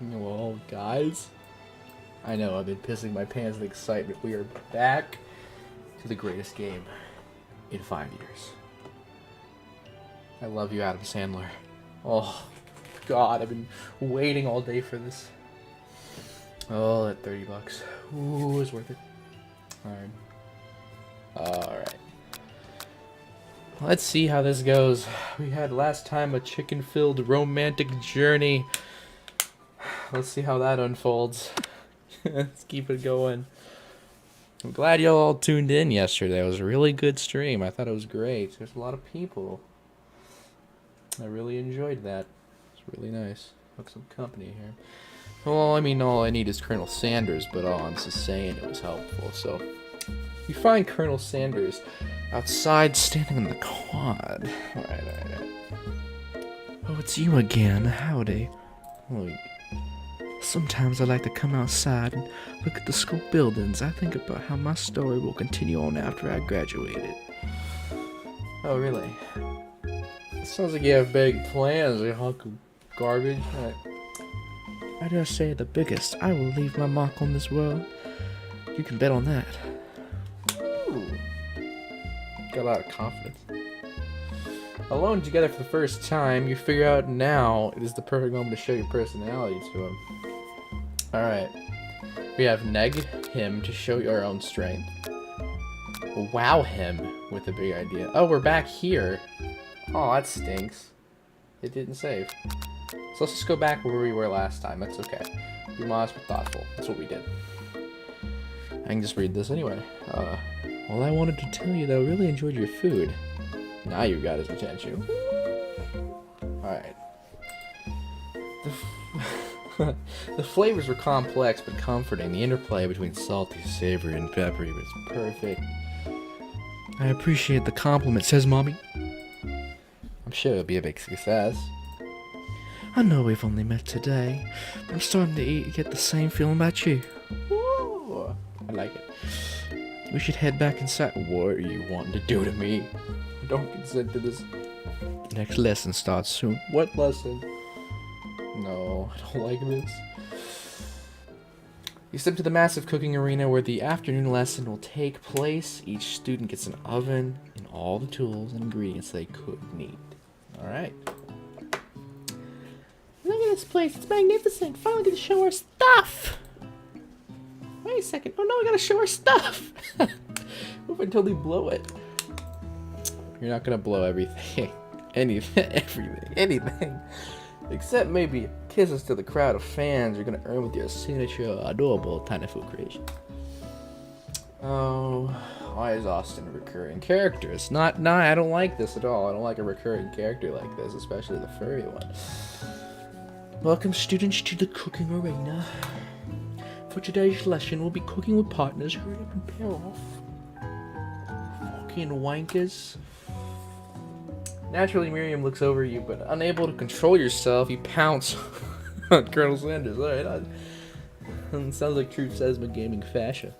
Well, guys, I know I've been pissing my pants with excitement. We are back to the greatest game in 5 years. I love you, Adam Sandler. Oh, God, I've been waiting all day for this. Oh, that $30. Ooh, it's worth it. Alright. Let's see how this goes. We had last time a chicken-filled romantic journey. Let's see how that unfolds. Let's keep it going. I'm glad y'all all tuned in yesterday. It was a really good stream. I thought it was great. There's a lot of people. I really enjoyed that. It's really nice. Look, some company here. Well, I mean, all I need is Colonel Sanders, but all I'm just saying it was helpful. So, you find Colonel Sanders outside standing in the quad. Alright. Oh, it's you again. Howdy. Oh, sometimes I like to come outside and look at the school buildings. I think about how my story will continue on after I graduated. Oh, really? It sounds like you have big plans, you hunk of garbage. I dare say the biggest. I will leave my mark on this world. You can bet on that. Ooh. Got a lot of confidence. Alone together for the first time, you figure out now it is the perfect moment to show your personality to him. Alright. We have neg him to show your own strength. Wow him with a big idea. Oh, we're back here. Oh, that stinks. It didn't save. So let's just go back where we were last time. That's okay. Be modest but thoughtful. That's what we did. I can just read this anyway. Well, I wanted to tell you that I really enjoyed your food. Now you got his attention. Alright. The flavors were complex but comforting. The interplay between salty, savory, and peppery was perfect. I appreciate the compliment, says Mommy. I'm sure it'll be a big success. I know we've only met today, but I'm starting to get the same feeling about you. Ooh, I like it. We should head back inside. What are you wanting to do to me? Don't consent to this. Next lesson starts soon. What lesson? No, I don't like this. You step to the massive cooking arena where the afternoon lesson will take place. Each student gets an oven and all the tools and ingredients they could need. Alright. Look at this place. It's magnificent. Finally get to show our stuff. Wait a second. Oh no, we gotta show our stuff. What if I totally blow it? You're not gonna blow everything. Anything. Except maybe kisses to the crowd of fans you're gonna earn with your signature adorable tiny food creation. Oh, why is Austin a recurring character? It's not. Nah, I don't like this at all. I don't like a recurring character like this, especially the furry one. Welcome, students, to the cooking arena. For today's lesson, we'll be cooking with partners. Hurry up and pair off. Fucking wankers. Naturally, Miriam looks over you, but unable to control yourself, you pounce on Colonel Sanders. Alright, sounds like true Czezma gaming fashion.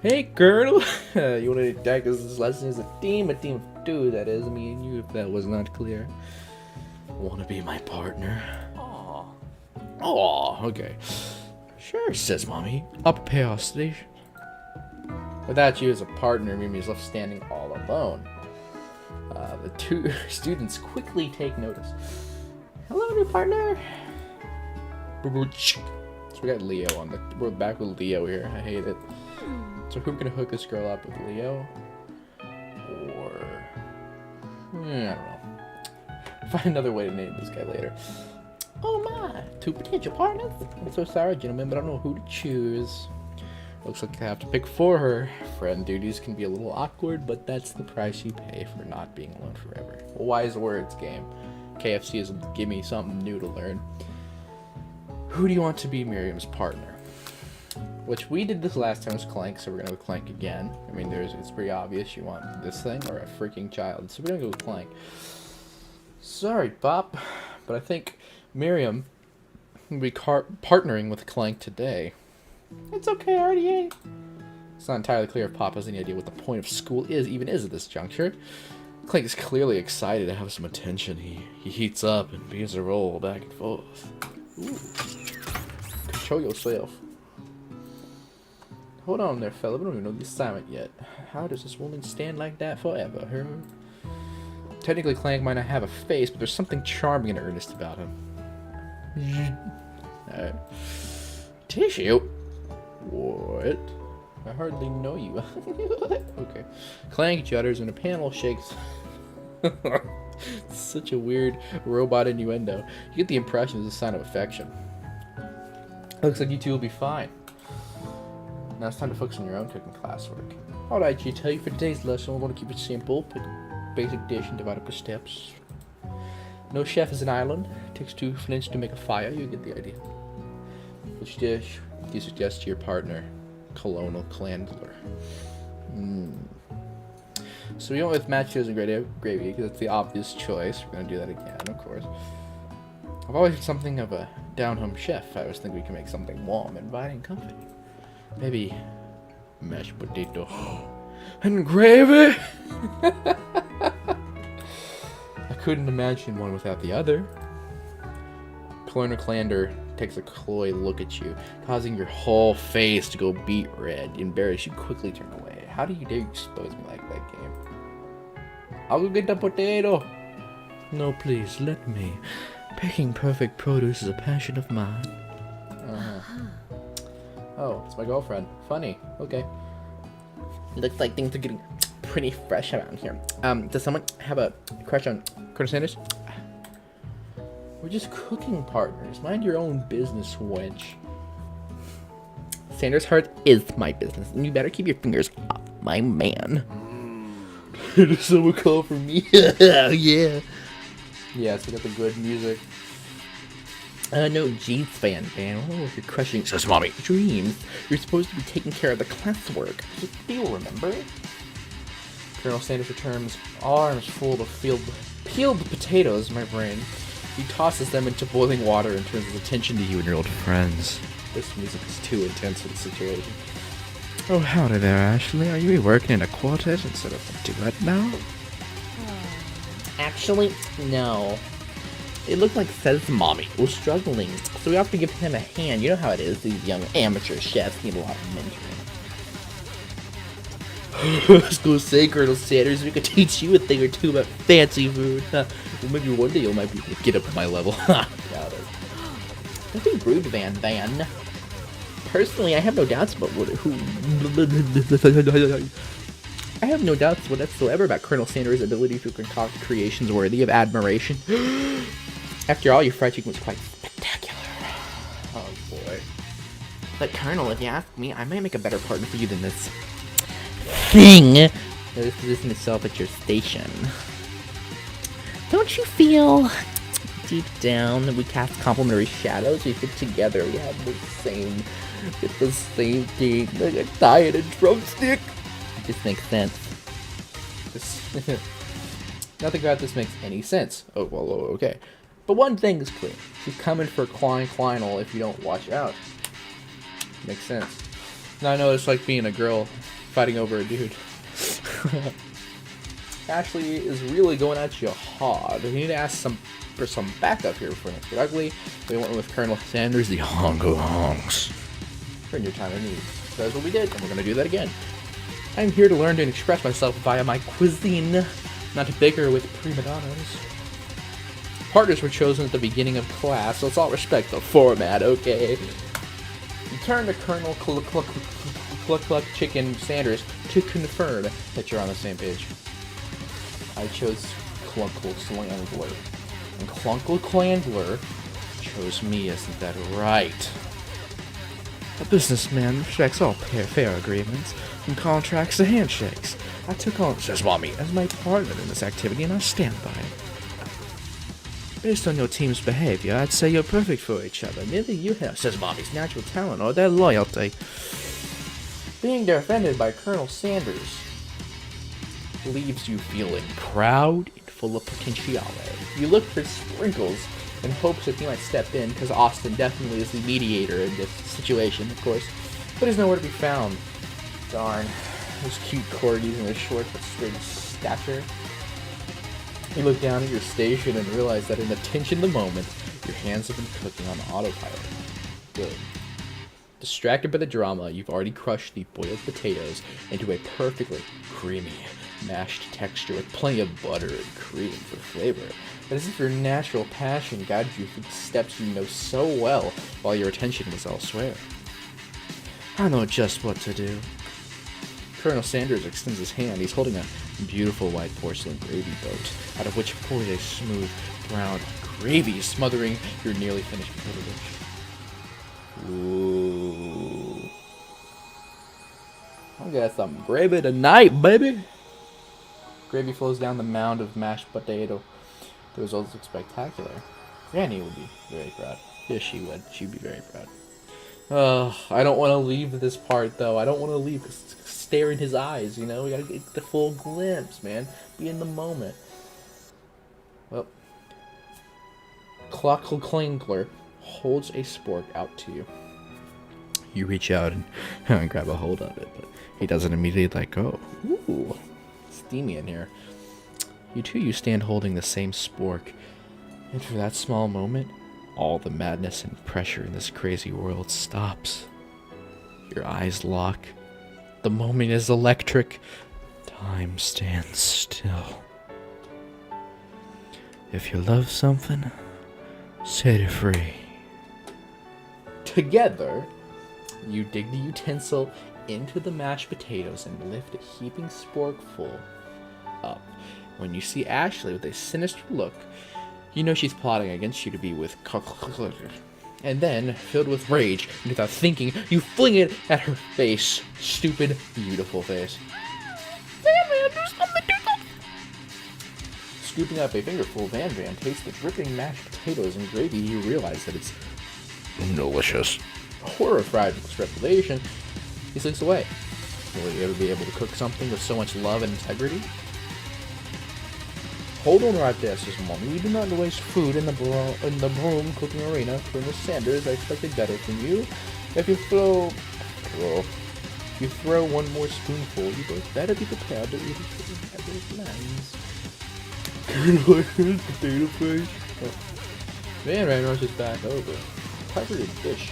Hey, Colonel! You want to attack this lesson as a team of two, that is, me and you, if that was not clear. Want to be my partner? Aww, okay. Sure, says Mommy. I'll prepare our station. Without you as a partner, Mimi is left standing all alone. The two students quickly take notice. Hello, new partner. So we got Leo on the. We're back with Leo here. I hate it. So who gonna hook this girl up with, Leo? Or I don't know. Find another way to name this guy later. Oh my! Two potential partners. I'm so sorry, gentlemen, but I don't know who to choose. Looks like I have to pick for her. Friend duties can be a little awkward, but that's the price you pay for not being alone forever. Wise words, game. KFC is give me something new to learn. Who do you want to be Miriam's partner? Which we did this last time was Clank, so we're gonna go with Clank again. I mean, it's pretty obvious you want this thing or a freaking child, so we're gonna go with Clank. Sorry, Pop, but I think Miriam will be partnering with Clank today. It's okay, I already ate. It's not entirely clear if Pop has any idea what the point of school even is at this juncture. Clank is clearly excited to have some attention. He heats up and begins to roll back and forth. Ooh. Control yourself. Hold on there, fella. We don't even know the assignment yet. How does this woman stand like that forever? Technically, Clank might not have a face, but there's something charming and earnest about him. Alright. Tissue? What? I hardly know you. Okay. Clank jutters and a panel shakes. Such a weird robot innuendo. You get the impression it's a sign of affection. Looks like you two will be fine. Now it's time to focus on your own cooking classwork. Alright, G-Tell, for today's lesson, we want to keep it simple. Pick a basic dish and divide up the steps. No chef is an island. It takes 2 flints to make a fire. You get the idea. Which dish do you suggest to your partner? Colonel Clandler. So we went with mashed potatoes and gravy because it's the obvious choice. We're going to do that again, of course. I've always been something of a down-home chef. I always think we can make something warm, inviting, comforting. Maybe mashed potato and gravy. I couldn't imagine one without the other. Colonel Clandler takes a coy look at you, causing your whole face to go beet red. Embarrassed, you quickly turn away. How do you dare expose me like that, game? I'll go get the potato. No, please, let me. Picking perfect produce is a passion of mine. Oh, it's my girlfriend. Funny. Okay. Looks like things are getting pretty fresh around here. Does someone have a crush on Colonel Sanders? We're just cooking partners. Mind your own business, wench. Sanders' heart is my business, and you better keep your fingers off my man. Does someone call for me? Yeah. Yes, we got the good music. No, Jeans fan. Oh, you're crushing Czezma dreams. You're supposed to be taking care of the classwork. Just feel, remember? Colonel Sanders returns, arms full of peeled potatoes, my brain. He tosses them into boiling water and turns his attention to you and your old friends. This music is too intense for the situation. Oh, howdy there, Ashley. Are you working in a quartet instead of a duet now? Actually, no. It looked like Czezma was struggling, so we have to give him a hand. You know how it is, these young amateur chefs need a lot of mentoring. Let's go say, Colonel Sanders, we could teach you a thing or two about fancy food. Well, maybe one day you might be able to get up to my level. Got it. Don't be rude, Van. Personally, I have no doubts about I have no doubts whatsoever about Colonel Sanders' ability to concoct creations worthy of admiration. After all, your fried chicken was quite spectacular. Oh boy. But Colonel, if you ask me, I might make a better partner for you than this thing that is positioning itself at your station. Don't you feel deep down that we cast complementary shadows? We fit together. We have the same thing, like a diet and drumstick. It just makes sense. Nothing about this makes any sense. Oh, well, okay. But one thing is clear. She's coming for Kleinl if you don't watch out. Makes sense. Now I know it's like being a girl fighting over a dude. Ashley is really going at you hard. We need to ask for some backup here before next get ugly. We went with Colonel Sanders, the Hongo Hongs. For your time of need. So that's what we did, and we're going to do that again. I'm here to learn and express myself via my cuisine, not to bicker with prima donnas. Partners were chosen at the beginning of class, so let's all respect the format, okay? You turn to Colonel Cluck Chicken Sanders to confirm that you're on the same page. I chose Clunkle Clandler, and Clunkle Clandler chose me, isn't that right? A businessman respects all fair agreements, from contracts to handshakes. I took on Czezma as my partner in this activity, and I stand by it. Based on your team's behavior, I'd say you're perfect for each other. Neither you have Czezma's natural talent or their loyalty. Being defended by Colonel Sanders leaves you feeling proud and full of potentiality. You look for sprinkles in hopes that he might step in, because Austin definitely is the mediator in this situation, of course. But he's nowhere to be found. Darn. Those cute corgis and their short but straight stature. You look down at your station and realize that in the tension of the moment, Your hands have been cooking on autopilot. Good. Distracted by the drama, you've already crushed the boiled potatoes into a perfectly creamy, mashed texture with plenty of butter and cream for flavor. But as if your natural passion guided you through the steps you know so well while your attention was elsewhere. I know just what to do. Colonel Sanders extends his hand. He's holding a beautiful white porcelain gravy boat, out of which pours a smooth, brown gravy smothering your nearly finished potato dish. Ooh. I got some gravy tonight, baby. Gravy flows down the mound of mashed potato. The results look spectacular. Granny would be very proud. Yes, she would. She'd be very proud. I don't want to leave this part, though. I don't want to leave. Stare in his eyes, you know? We gotta get the full glimpse, man. Be in the moment. Well, Clockle holds a spork out to you. You reach out and grab a hold of it, but he doesn't immediately let go. Ooh, steamy in here. You stand holding the same spork, and for that small moment, all the madness and pressure in this crazy world stops. Your eyes lock. The moment is electric. Time stands still. If you love something, set it free. Together, you dig the utensil into the mashed potatoes and lift a heaping sporkful up. When you see Ashley with a sinister look, you know she's plotting against you to be with and then, filled with rage, and without thinking, you fling it at her face. Stupid, beautiful face. Man, do something, do something! Scooping up a fingerful, Van tastes the dripping mashed potatoes and gravy. You realize that it's delicious. Horrified at this revelation, he slinks away. Will you ever be able to cook something with so much love and integrity? Hold on right there, Czezma. We do not waste food in the broom cooking arena. Colonel Sanders, I expected better from you. If you throw one more spoonful, you both better be prepared to eat it with your plans. Potato face. Oh. Van rushes back over. Covered in dish.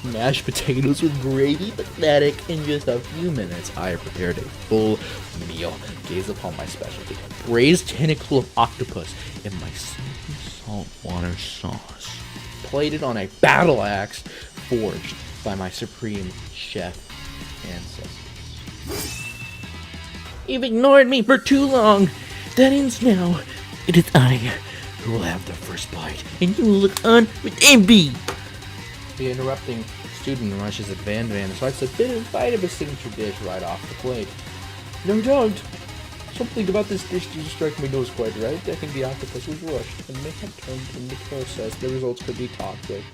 Mashed potatoes with gravy, pathetic. In just a few minutes, I have prepared a full meal. Gaze upon my specialty: braised tentacle of octopus in my silky saltwater sauce, plated on a battle axe forged by my supreme chef ancestors. You've ignored me for too long. That ends now. It is I who will have the first bite, and you will look on with envy. The interrupting student rushes at Van and swipes a bite of his signature dish right off the plate. No, don't! Something about this dish didn't strike my nose quite right. I think the octopus was rushed and may have turned in the process. The results could be toxic.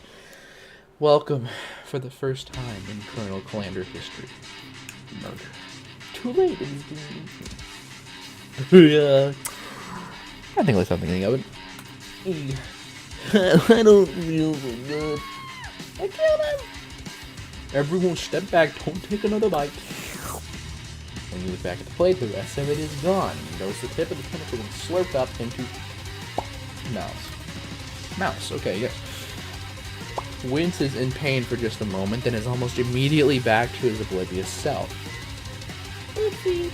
Welcome, for the first time in Colonel Calander's history. Murder. Too late. Yeah. I think there's something in the oven. I don't feel so good. I killed him! Everyone step back, don't take another bite. When you look back at the plate, the rest of it is gone. You notice the tip of the tentacle being slurped up into mouse. Okay, yes. Winces in pain for just a moment, then is almost immediately back to his oblivious self. Oopsie.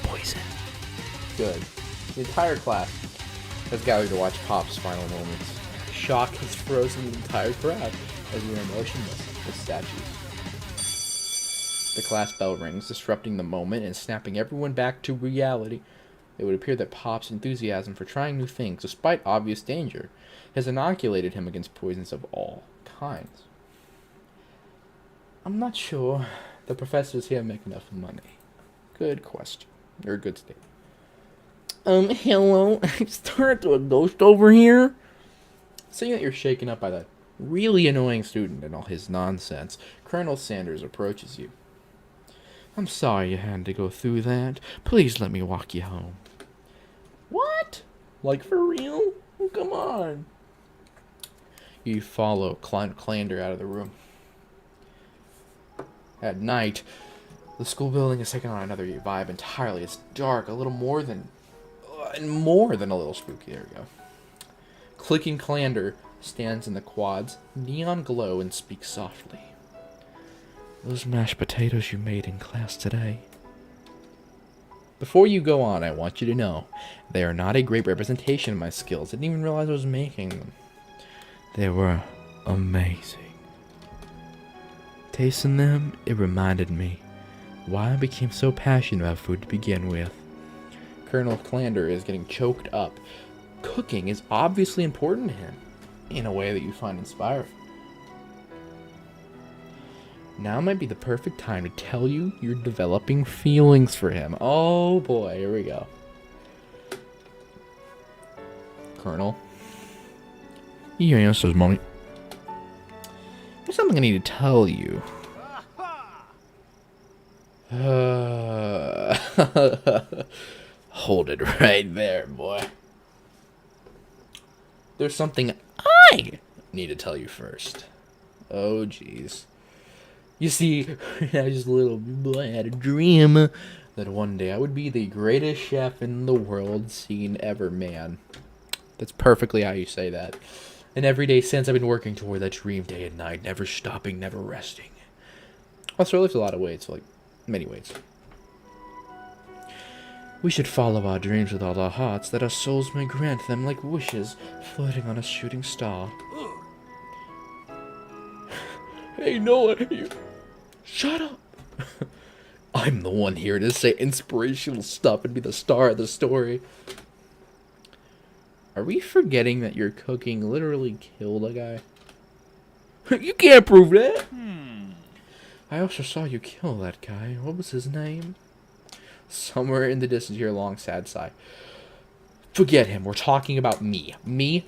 Poison. Good. The entire class has gathered to watch Pop's final moments. Shock has frozen the entire crowd as we are motionless as statues. The class bell rings, disrupting the moment and snapping everyone back to reality. It would appear that Pop's enthusiasm for trying new things, despite obvious danger, has inoculated him against poisons of all kinds. I'm not sure the professors here make enough money. Good question. Or good statement. Hello? Is there a ghost over here? Seeing that you're shaken up by that really annoying student and all his nonsense, Colonel Sanders approaches you. I'm sorry you had to go through that. Please let me walk you home. What? Like for real? Oh, come on. You follow Calander out of the room. At night, The school building is taking on another vibe entirely. It's dark, a little more than a little spooky. There we go. Clicking Clander stands in the quad's neon glow and speaks softly. Those mashed potatoes you made in class today. Before you go on, I want you to know they are not a great representation of my skills. I didn't even realize I was making them. They were amazing. Tasting them, it reminded me why I became so passionate about food to begin with. Colonel Clander is getting choked up. Cooking is obviously important to him, in a way that you find inspiring. Now might be the perfect time to tell you you're developing feelings for him. Oh boy, here we go. Colonel. Yes, mommy. There's something I need to tell you. Hold it right there, boy. There's something I need to tell you first. Oh, jeez. You see, I just a little boy, I had a dream that one day I would be the greatest chef in the world seen ever, man. That's perfectly how you say that. And every day since, I've been working toward that dream day and night, never stopping, never resting. Also, I lift a lot of weights, like many weights. We should follow our dreams with all our hearts, that our souls may grant them like wishes floating on a shooting star. Hey, Noah, you... Shut up! I'm the one here to say inspirational stuff and be the star of the story. Are we forgetting that your cooking literally killed a guy? You can't prove that! I also saw you kill that guy. What was his name? Somewhere in the distance, you hear a long, sad sigh. Forget him. We're talking about me. Me.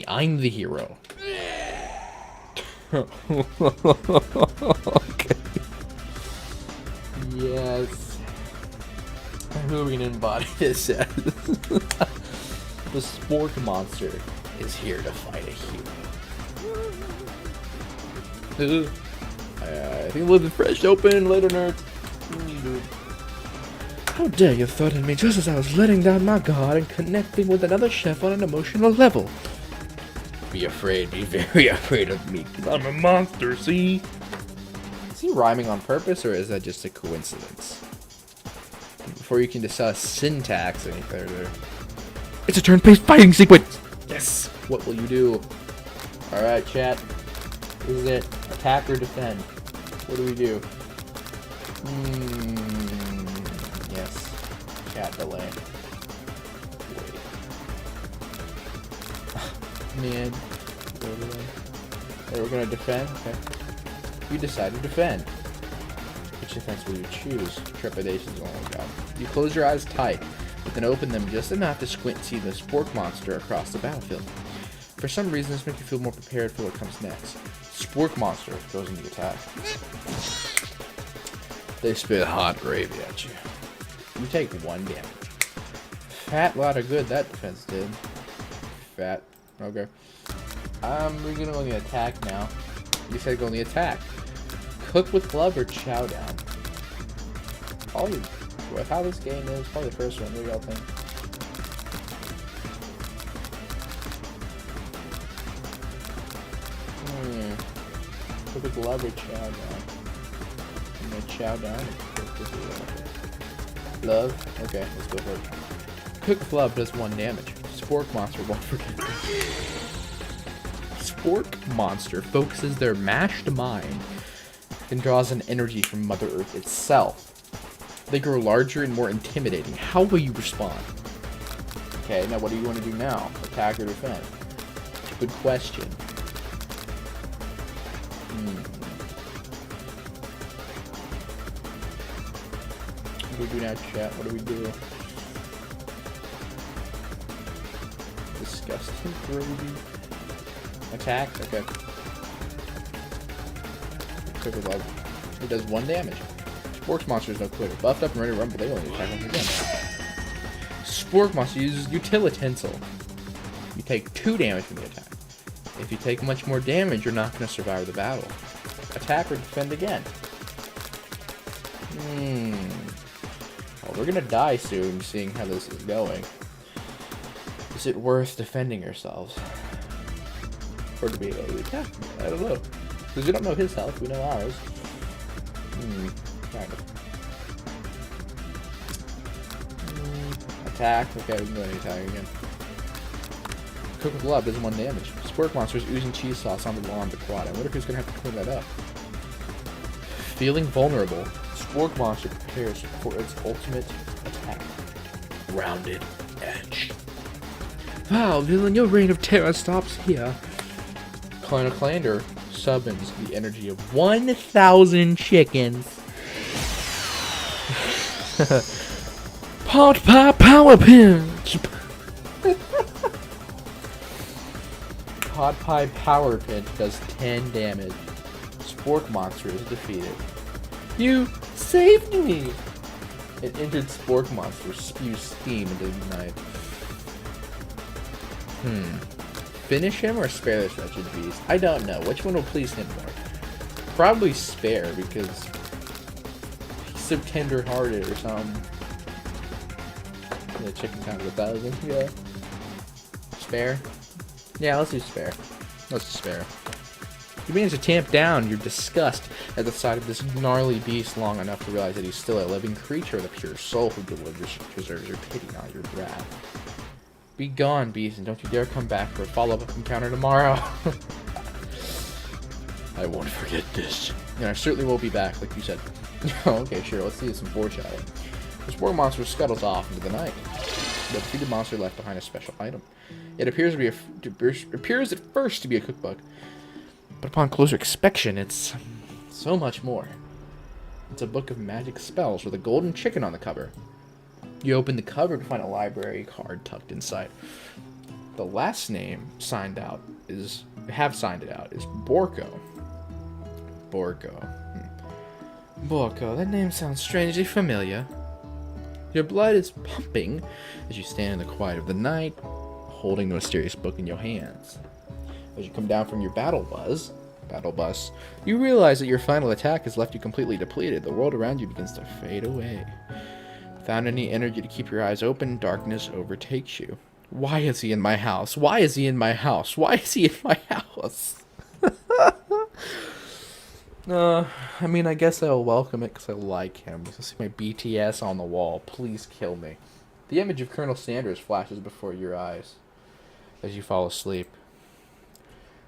I'm the hero. Okay. Yes. Who are we going to embody this as? The spork monster is here to fight a hero. I think we'll be fresh open later, nerd. How dare you threaten me just as I was letting down my guard and connecting with another chef on an emotional level? Be afraid, be very afraid of me, because I'm a monster, see? Is he rhyming on purpose, or is that just a coincidence? Before you can decide syntax any further. It's a turn-based fighting sequence! Yes! What will you do? Alright, chat. This is it. Attack or defend? What do we do? Yes. Chat delay. Wait. Man. Hey, we're gonna defend? Okay. You decide to defend. Which defense will you choose? Trepidation's only job. You close your eyes tight, but then open them just enough to squint and see the spork monster across the battlefield. For some reason, this makes you feel more prepared for what comes next. Spork monster goes into attack. They spit hot gravy at you. You take 1 damage. Fat lot of good that defense did. Fat. Okay. We're gonna go on the attack now. You said go on the attack. Cook with glove or chow down? Probably, with how this game is, probably the first one. What do y'all think? Cook with glove or chow down? I'm gonna chow down and cook with glove. Okay, let's go for it. Cook with glove does 1 damage. Spork monster won't forget this. Spork monster focuses their mashed mind and draws an energy from Mother Earth itself. They grow larger and more intimidating. How will you respond? Okay, now what do you want to do now? Attack or defend? Good question. What do we do now, chat? What do we do? Disgusting gravy. Attack? Okay. Cook with love. It does 1 damage. Spork monster is no quitter. Buffed up and ready to run, but they only attack once again. Spork monster uses utilitensile. You take 2 damage from the attack. If you take much more damage, you're not going to survive the battle. Attack or defend again. Well, we're gonna die soon, seeing how this is going. Is it worth defending ourselves? Or do we attack? I don't know. Because we don't know his health, we know ours. Kind of. Attack. Okay, we can go ahead and attack again. Cook with love does 1 damage. Spork monsters oozing cheese sauce on the lawn of the quad. I wonder who's gonna have to clean that up. Feeling vulnerable. Spork monster prepares for its ultimate attack. Rounded edge. Wow, villain, your reign of terror stops here. Clan Clander summons the energy of 1,000 chickens. Pot pie power pinch. Pot pie power pinch does 10 damage. Spork monster is defeated. You saved me! An injured spork monster spews steam into the night. Finish him or spare this wretched beast? I don't know. Which one will please him more? Probably spare, because he's so tender-hearted or something. The chicken count of 1,000, yeah. Spare? Yeah, let's do spare. Let's do spare. You managed to tamp down your disgust at the sight of this gnarly beast long enough to realize that he's still a living creature with a pure soul who deserves your pity, not your wrath. Be gone, beast, and don't you dare come back for a follow-up encounter tomorrow. I won't forget this. And I certainly will be back, like you said. Okay, sure, let's see some foreshadowing. The spore monster scuttles off into the night. The defeated monster left behind a special item. It appears at first to be a cookbook, but upon closer inspection, it's so much more. It's a book of magic spells with a golden chicken on the cover. You open the cover to find a library card tucked inside. The last name signed it out is Borko. Borko, that name sounds strangely familiar. Your blood is pumping as you stand in the quiet of the night, holding the mysterious book in your hands. As you come down from your battle bus, you realize that your final attack has left you completely depleted. The world around you begins to fade away. Without any energy to keep your eyes open, darkness overtakes you. Why is he in my house? Why is he in my house? Why is he in my house? I mean, I guess I'll welcome it because I like him. I see my BTS on the wall. Please kill me. The image of Colonel Sanders flashes before your eyes as you fall asleep.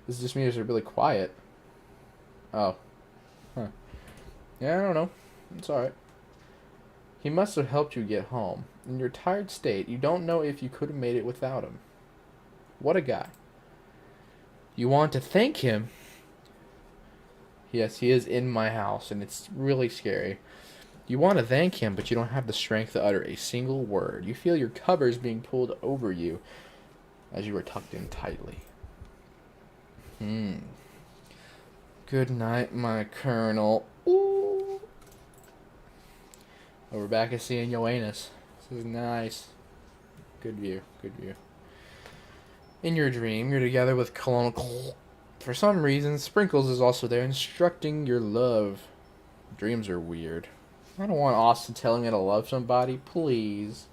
This just means they're really quiet. Oh. Huh. Yeah, I don't know. It's alright. He must have helped you get home. In your tired state, you don't know if you could have made it without him. What a guy. You want to thank him? Yes, he is in my house, and it's really scary. You want to thank him, but you don't have the strength to utter a single word. You feel your covers being pulled over you as you are tucked in tightly. Good night, my colonel. Ooh. Oh, we're back at seeing Joannis. This is nice. Good view, good view. In your dream, you're together with Colonel. For some reason, Sprinkles is also there instructing your love. Dreams are weird. I don't want Austin telling me to love somebody, please.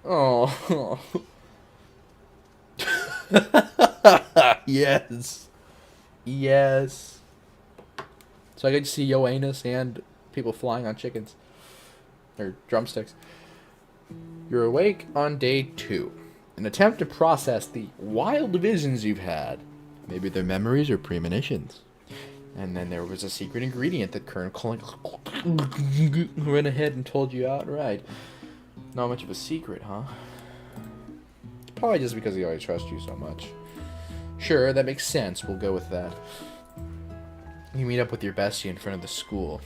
Oh. Yes. Yes. So I get to see Joannis and people flying on chickens. Or drumsticks. You're awake on day 2. An attempt to process the wild visions you've had. Maybe they're memories or premonitions. And then there was a secret ingredient that Colonel went ahead and told you outright. Not much of a secret, huh? Probably just because he always trusts you so much. Sure, that makes sense. We'll go with that. You meet up with your bestie in front of the school.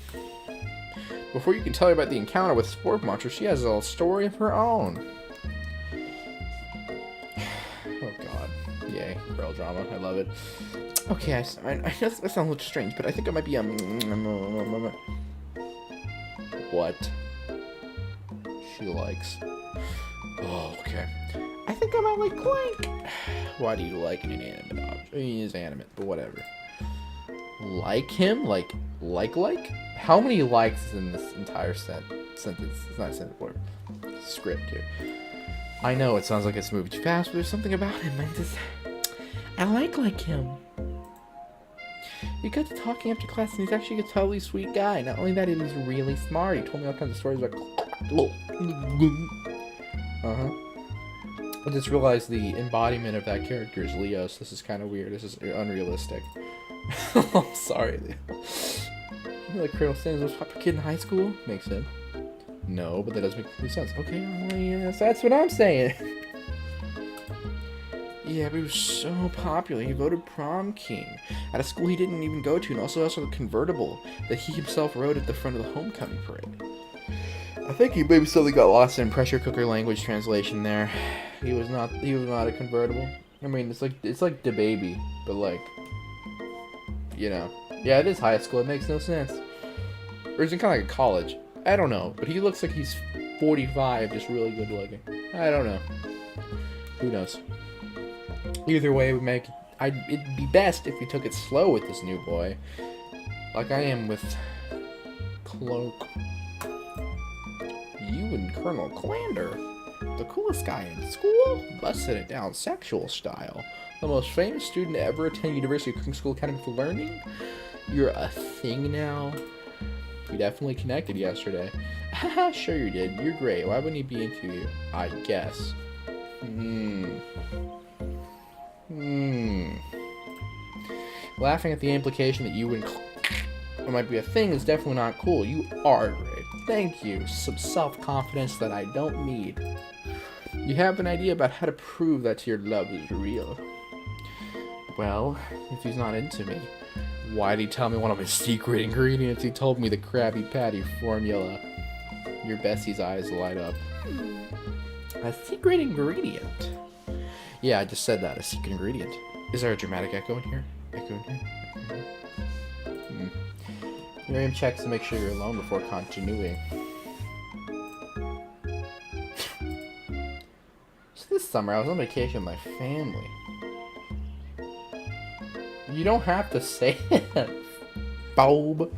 Before you can tell her about the encounter with Sport Monster, she has a story of her own. Oh god. Yay. Bro drama. I love it. Okay, I know that sounds a little strange, but I think I might be what she likes. Oh, okay. I think I might like Clank. Why do you like an inanimate object? I mean, he is animate, but whatever. Like him? Like? How many likes is in this entire sentence? It's not a sentence word. Script here. I know it sounds like it's moving too fast, but there's something about him. I like him. We got to talking after class, and he's actually a totally sweet guy. Not only that, he was really smart. He told me all kinds of stories about. I just realized the embodiment of that character is Leo, so this is kind of weird. This is unrealistic. I'm sorry, Leo. You know, like Colonel Sanders was a popular kid in high school? Makes sense. No, but that doesn't make any sense. Okay, well, yes, that's what I'm saying. Yeah, but he was so popular. He voted prom king at a school he didn't even go to, and also a convertible that he himself rode at the front of the homecoming parade. I think he maybe suddenly got lost in pressure cooker language translation there. He was not a convertible. I mean, it's like DaBaby, but like, you know. Yeah, it is high school. It makes no sense. Or is it kind of like a college? I don't know. But he looks like he's 45, just really good looking. I don't know. Who knows? Either way, it'd be best if we took it slow with this new boy. Like I am with Cloak. You and Colonel Clander, the coolest guy in school, busted it down sexual style. The most famous student to ever attend University of Cooking School Academy for Learning. You're a thing now. We definitely connected yesterday. Haha, sure you did. You're great. Why wouldn't he be into you? I guess. Laughing at the implication that you and might be a thing is definitely not cool. You are great. Thank you. Some self-confidence that I don't need. You have an idea about how to prove that your love is real. Well, if he's not into me, why'd he tell me one of his secret ingredients? He told me the Krabby Patty formula. Your Bessie's eyes light up. A secret ingredient? Yeah, I just said that. A secret ingredient. Is there a dramatic echo in here? Miriam checks to make sure you're alone before continuing. So this summer, I was on vacation with my family. You don't have to say it, Bob.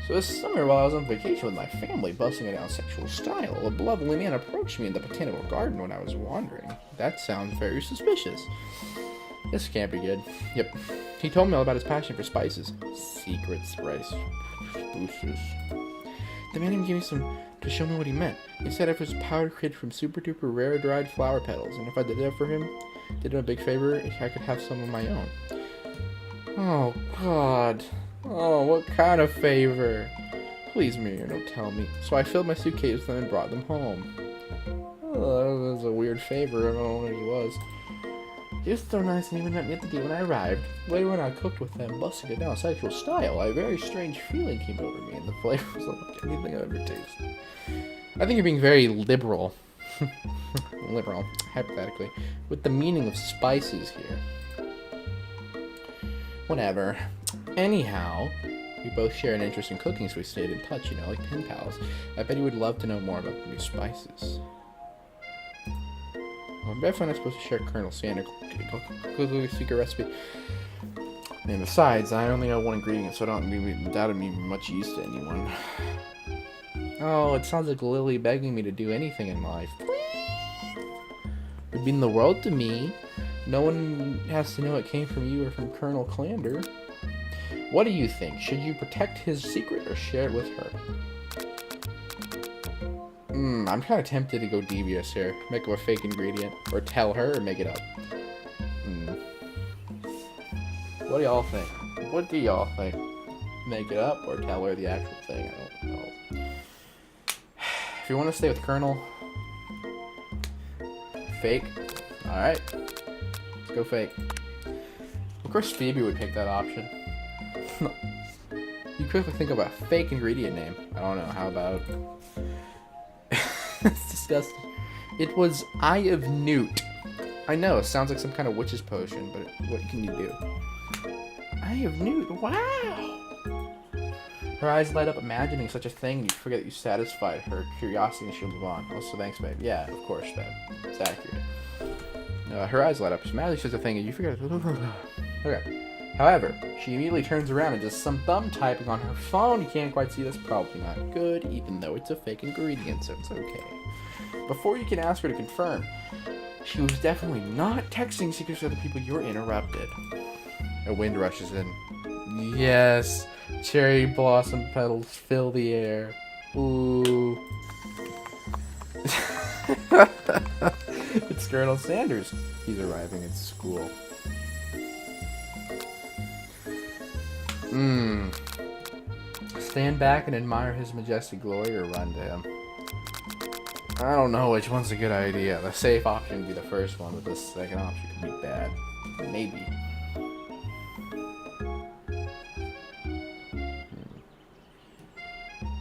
So this summer, while I was on vacation with my family, busting it down sexual style, a lovely man approached me in the botanical garden when I was wandering. That sounds very suspicious. This can't be good. Yep. He told me all about his passion for spices. Secret spice boosters. The man even gave me some to show me what he meant. He said it was powder created from super duper rare dried flower petals, and if I did that for him, did him a big favor, I could have some of my own. Oh, God. Oh, what kind of favor? Please, Miriam, don't tell me. So I filled my suitcase with them and brought them home. Oh, that was a weird favor. I don't know what he was. He was so nice and even met me at the gate when I arrived. Later when I cooked with them, busting it down sexual style, a very strange feeling came over me, and the flavor was unlike anything I've ever tasted. I think you're being very liberal. Liberal, hypothetically, with the meaning of spices here. Whatever. Anyhow, we both share an interest in cooking, so we stayed in touch, you know, like pen pals. I bet he would love to know more about the new spices. Well, I'm definitely not supposed to share Colonel Sanders' secret recipe. And besides, I only know one ingredient, so I don't doubt it'd mean much use to anyone. Oh, it sounds like Lily begging me to do anything in life. It'd mean the world to me. No one has to know it came from you or from Colonel Clander. What do you think? Should you protect his secret or share it with her? I'm kind of tempted to go devious here. Make up a fake ingredient. Or tell her or make it up. What do y'all think? What do y'all think? Make it up or tell her the actual thing? I don't know. If you want to stay with Colonel, fake. Alright. Let's go fake. Of course Phoebe would pick that option. You quickly think of a fake ingredient name. I don't know, how about... It's disgusting. It was Eye of Newt. I know, it sounds like some kind of witch's potion, but what can you do? Eye of Newt, wow! Her eyes light up imagining such a thing, and you forget that you satisfied her curiosity and she'll move on. Also, thanks, babe. Yeah, of course, babe. It's accurate. Her eyes light up imagining such a thing, and you forget... Okay. However, she immediately turns around and does some thumb typing on her phone. You can't quite see, that's probably not good, even though it's a fake ingredient, so it's okay. Before you can ask her to confirm, she was definitely not texting secrets to other people. You're interrupted. A wind rushes in. Yes, cherry blossom petals fill the air. Ooh. It's Colonel Sanders. He's arriving at school. Stand back and admire his majestic glory or run to him? I don't know which one's a good idea. The safe option would be the first one, but the second option could be bad. Maybe.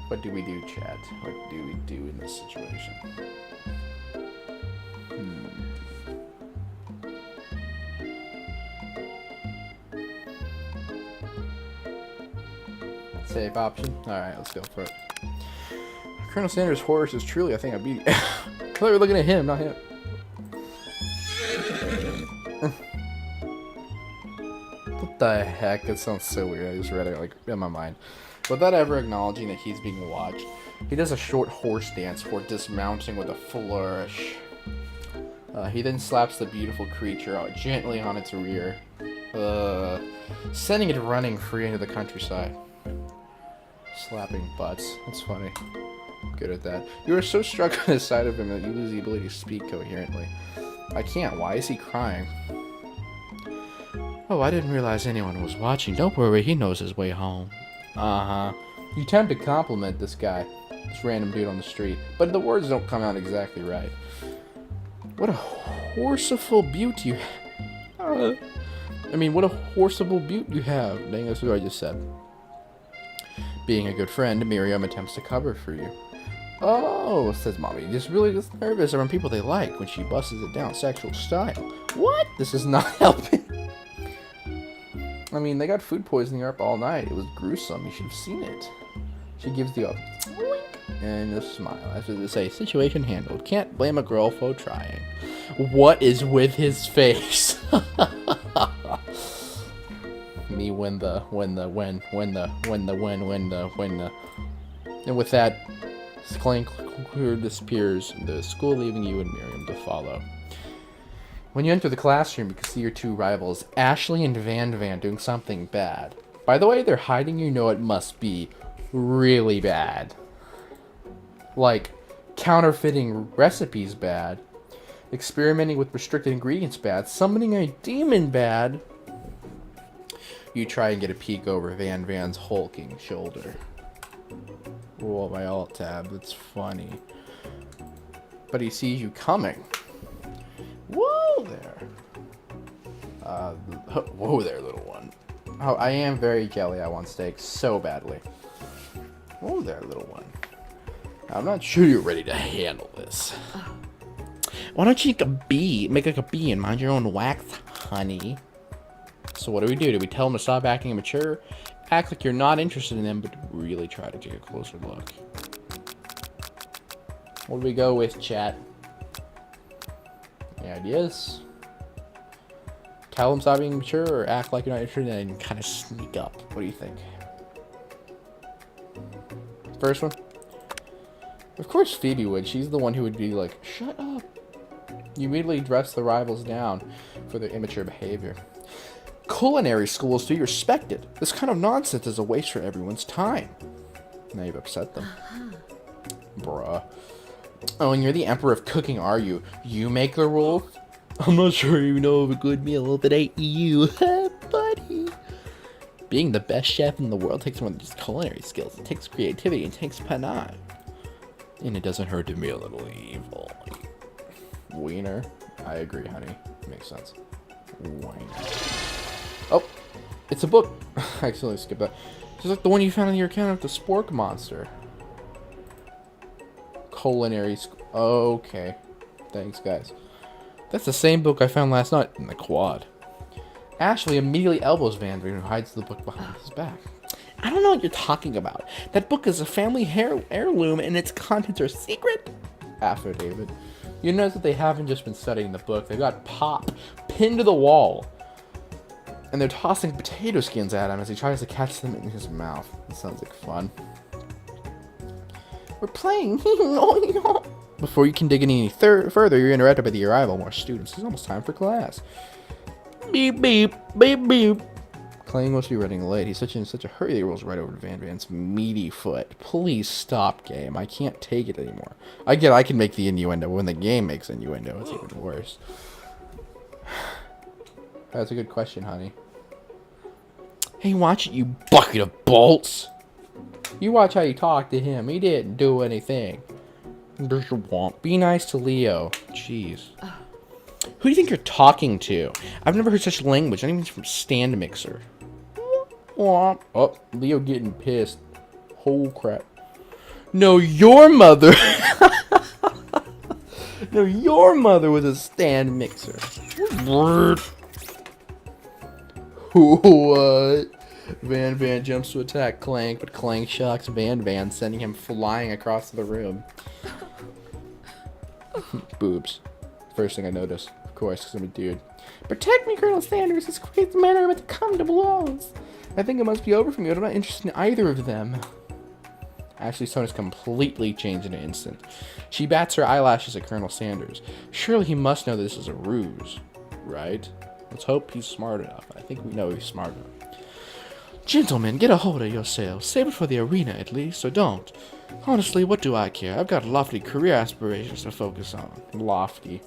What do we do, chat? What do we do in this situation? Safe option? Alright, let's go for it. Colonel Sanders' horse is truly a thing of beauty. I thought we were looking at him, not him. What the heck? That sounds so weird. I just read it like in my mind. Without ever acknowledging that he's being watched, he does a short horse dance before dismounting with a flourish. He then slaps the beautiful creature out gently on its rear, sending it running free into the countryside. Slapping butts. That's funny. Good at that. You are so struck on the side of him that you lose the ability to speak coherently. I can't. Why is he crying? Oh, I didn't realize anyone was watching. Don't worry, he knows his way home. Uh-huh. You attempt to compliment this guy, this random dude on the street, but the words don't come out exactly right. What a horseful beaut you have. What a horseful beaut you have. Dang, that's what I just said. Being a good friend, Miriam attempts to cover for you. Oh, says Mommy, just really gets nervous around people they like when she busts it down sexual style. What? This is not helping. I mean, they got food poisoning up all night. It was gruesome. You should have seen it. She gives the wink and a smile after they say, situation handled. Can't blame a girl for trying. What is with his face? Me when. And with that, Clank disappears, the school leaving you and Miriam to follow. When you enter the classroom, you can see your two rivals, Ashley and Van, doing something bad. By the way, they're hiding, you know it must be really bad. Like, counterfeiting recipes bad, experimenting with restricted ingredients bad, summoning a demon bad. You try and get a peek over Van's hulking shoulder. Roll my alt tab, that's funny. But he sees you coming. Whoa there. Whoa there, little one. Oh, I am very jelly. I want steak so badly. Whoa there, little one. I'm not sure you're ready to handle this. Why don't you make like a bee and mind your own wax, honey? So what do? Do we tell him to stop acting immature? Act like you're not interested in them, but really try to take a closer look. What do we go with, chat? Any ideas? Tell him stop being mature, or act like you're not interested and kind of sneak up. What do you think? First one? Of course Phoebe would. She's the one who would be like, shut up. You immediately dress the rivals down for their immature behavior. Culinary school is to be respected. This kind of nonsense is a waste for everyone's time. Now you've upset them. Bruh. Oh, and you're the emperor of cooking, are you? You make the rules? I'm not sure you know of a good meal if it ain't you, buddy. Being the best chef in the world takes more than just culinary skills. It takes creativity. It takes panache. And it doesn't hurt to be a little evil. Wiener. I agree, honey. Makes sense. Wiener. Oh, it's a book. I accidentally skipped that. It's like the one you found on your account of the Spork Monster. Culinary school. Okay. Thanks, guys. That's the same book I found last night in the quad. Ashley immediately elbows Van, who hides the book behind his back. I don't know what you're talking about. That book is a family heirloom and its contents are secret. After David. You notice that they haven't just been studying the book. They've got Pop pinned to the wall. And they're tossing potato skins at him as he tries to catch them in his mouth. It sounds like fun. We're playing. Before you can dig any further, you're interrupted by the arrival of more students. It's almost time for class. Beep, beep, beep, beep. Clang must be running late. He's in such a hurry that he rolls right over to Van Van's meaty foot. Please stop, game. I can't take it anymore. I can make the innuendo. When the game makes innuendo, it's even worse. That's a good question, honey. Hey, watch it, you bucket of bolts. You watch how you talk to him. He didn't do anything. Be nice to Leo. Jeez. Who do you think you're talking to? I've never heard such language. Not even from Stand Mixer. Oh, Leo getting pissed. Oh, crap. No, your mother. No, your mother was a Stand Mixer. What? Van Van jumps to attack Clank, but Clank shocks Van Van, sending him flying across the room. Boobs. First thing I notice, of course, because I'm a dude. Protect me, Colonel Sanders. These crazy men are about to come to blows. I think it must be over for me, but I'm not interested in either of them. Ashley's tone has completely changed in an instant. She bats her eyelashes at Colonel Sanders. Surely he must know that this is a ruse, right? Let's hope he's smart enough. I think we know he's smart enough. Gentlemen, get a hold of yourselves. Save it for the arena, at least, or don't. Honestly, what do I care? I've got lofty career aspirations to focus on. Lofty.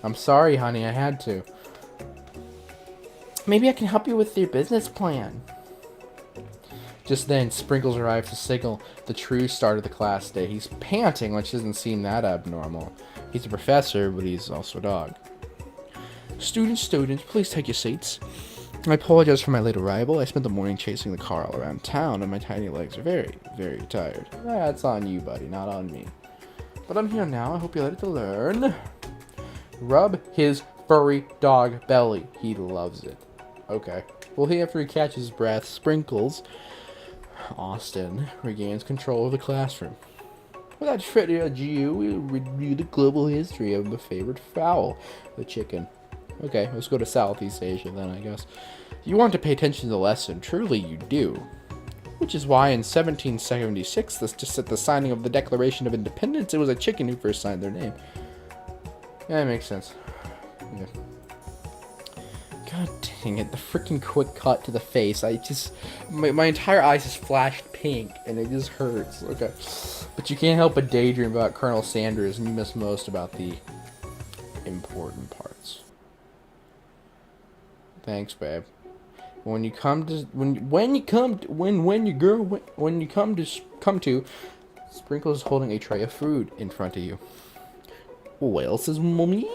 I'm sorry, honey. I had to. Maybe I can help you with your business plan. Just then, Sprinkles arrives to signal the true start of the class day. He's panting, which doesn't seem that abnormal. He's a professor, but he's also a dog. Students, please take your seats. I apologize for my late arrival. I spent the morning chasing the car all around town, and my tiny legs are very, very tired. That's on you, buddy, not on me. But I'm here now. I hope you're ready to learn. Rub his furry dog belly. He loves it. Okay. Well, after he catches his breath, Sprinkles, Austin regains control of the classroom. Without further ado, we'll review the global history of the favorite fowl, the chicken. Okay, let's go to Southeast Asia then, I guess. You want to pay attention to the lesson. Truly you do. Which is why in 1776, just at the signing of the Declaration of Independence, it was a chicken who first signed their name. Yeah, that makes sense. Yeah. God dang it, the freaking quick cut to the face. My entire eyes just flashed pink, and it just hurts. Okay. But you can't help but daydream about Colonel Sanders, and you miss most about the important parts. Thanks, babe. When you come to Sprinkles is holding a tray of food in front of you. Well, says Mommy.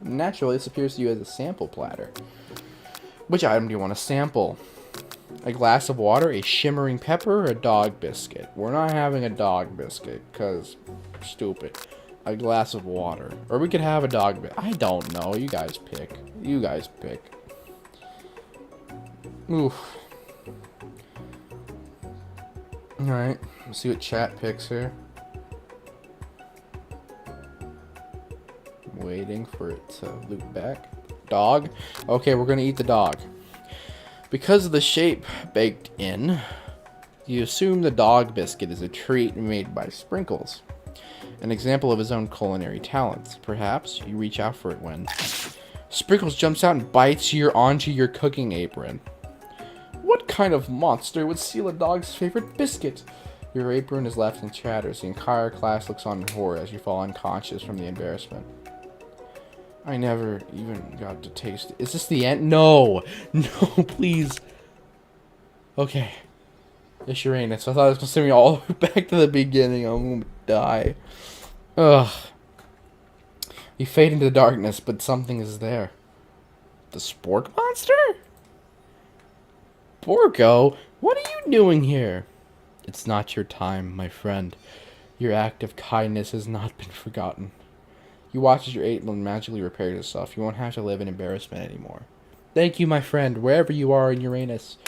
Naturally, this appears to you as a sample platter. Which item do you want to sample? A glass of water, a shimmering pepper, or a dog biscuit? We're not having a dog biscuit, because stupid. A glass of water. Or we could have a dog biscuit. I don't know. You guys pick. You guys pick. Oof. Alright. Let's see what chat picks here. Waiting for it to loop back. Dog? Okay, we're gonna eat the dog. Because of the shape baked in, you assume the dog biscuit is a treat made by Sprinkles. An example of his own culinary talents. Perhaps you reach out for it when Sprinkles jumps out and bites onto your cooking apron. What kind of monster would steal a dog's favorite biscuit? Your apron is left and chatters. The entire class looks on in horror as you fall unconscious from the embarrassment. I never even got to taste it. Is this the end? No! No, please. Okay. It's Uranus. I thought it was going to send me all the way back to the beginning. I'm going to die. Ugh. You fade into the darkness, but something is there. The spork monster? Borgo, what are you doing here? It's not your time, my friend. Your act of kindness has not been forgotten. You watch as your apron magically repairs itself. You won't have to live in embarrassment anymore. Thank you, my friend, wherever you are in Uranus.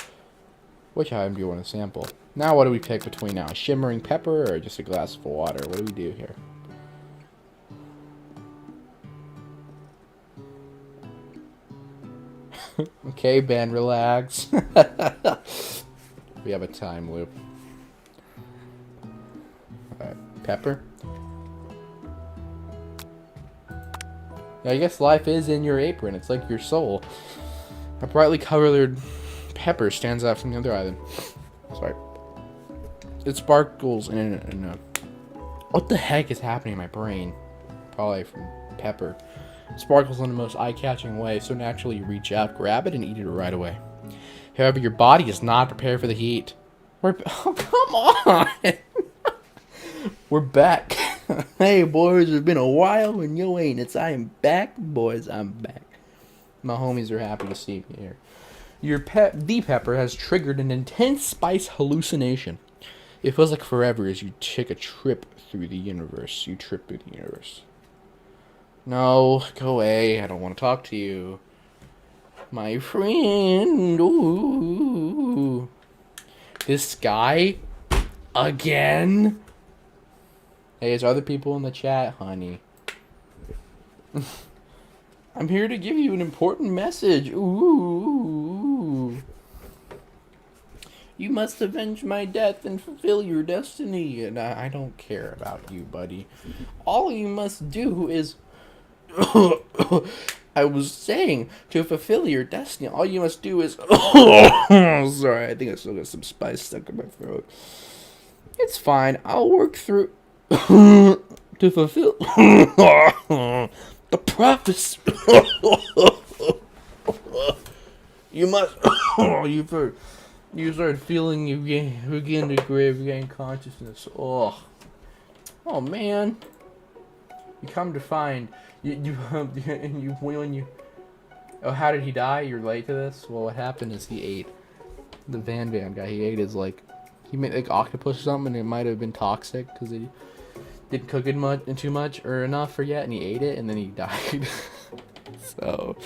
Which item do you want to sample? Now what do we pick between now? A shimmering pepper or just a glass of water? What do we do here? Okay, Ben, relax. We have a time loop. Alright, Pepper. Yeah, I guess life is in your apron. It's like your soul. A brightly colored pepper stands out from the other island. Sorry. It sparkles in a... What the heck is happening in my brain? Probably from pepper. It sparkles in the most eye-catching way, so naturally you reach out, grab it, and eat it right away. However, your body is not prepared for the heat. Oh, come on! We're back. Hey, boys, it's been a while, and you ain't. I am back, boys. I'm back. My homies are happy to see me here. The pepper has triggered an intense spice hallucination. It feels like forever as you take a trip through the universe. You trip through the universe. No, go away. I don't want to talk to you. My friend. Ooh. This guy? Again? Hey, there's other people in the chat, honey. I'm here to give you an important message. Ooh. You must avenge my death and fulfill your destiny. And I don't care about you, buddy. All you must do is... I was saying, to fulfill your destiny, all you must do is... Sorry, I think I still got some spice stuck in my throat. It's fine. I'll work through... to fulfill... the prophecy. You must... You start feeling you begin to regain consciousness. Oh, man. You come to find when you. Oh, how did he die? You're late to this. Well, what happened is he ate the Van guy. He ate his he made octopus or something, and it might have been toxic because he didn't cook it too much or enough for yet, and he ate it, and then he died. So,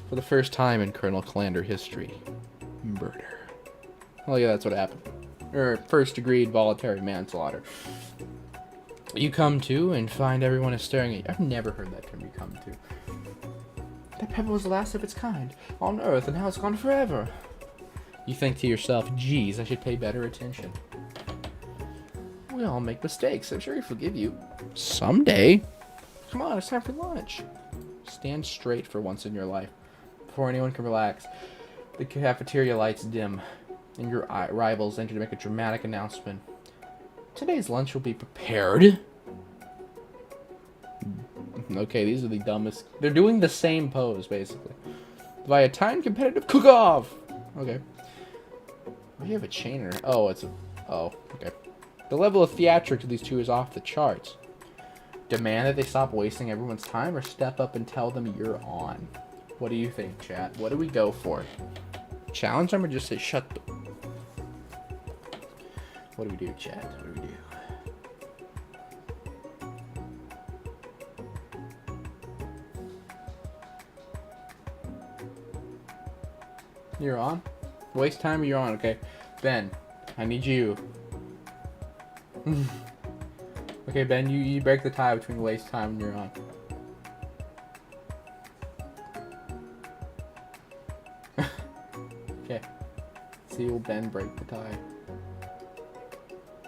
for the first time in Colonel Clander history, murder. Oh yeah, that's what happened. Or first-degree involuntary manslaughter. You come to and find everyone is staring at you. I've never heard that term, you come to. That pepper was the last of its kind on Earth, and now it's gone forever. You think to yourself, geez, I should pay better attention. We all make mistakes. I'm sure he'll forgive you. Someday. Come on, it's time for lunch. Stand straight for once in your life. Before anyone can relax, the cafeteria lights dim, and your rivals enter to make a dramatic announcement. Today's lunch will be prepared. Okay, these are the dumbest. They're doing the same pose, basically. Via time competitive cook-off. Okay. We have a chainer. Oh, it's a... Oh, okay. The level of theatrics of these two is off the charts. Demand that they stop wasting everyone's time or step up and tell them you're on. What do you think, chat? What do we go for? Challenge them or just say shut the... What do we do, chat? What do we do? You're on? Waste time or you're on? Okay. Ben, I need you. Okay, Ben, you break the tie between waste time and you're on. Okay. See, will Ben break the tie?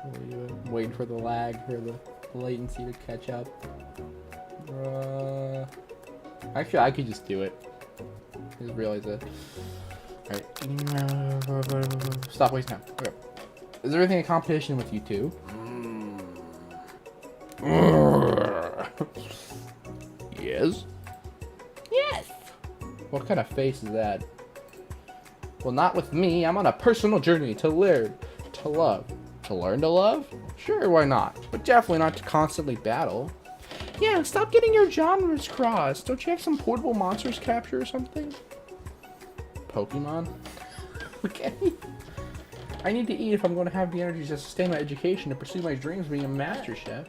What are you doing? Waiting for the lag, for the latency to catch up. Actually, I could just do it. I just realized that. Alright. Stop wasting time. Okay. Is there anything in competition with you two? Yes? Yes! What kind of face is that? Well, not with me. I'm on a personal journey to learn to love. To learn to love? Sure, why not? But definitely not to constantly battle. Yeah, stop getting your genres crossed. Don't you have some portable monsters capture or something? Pokemon? Okay. I need to eat if I'm going to have the energy to sustain my education and pursue my dreams of being a master chef.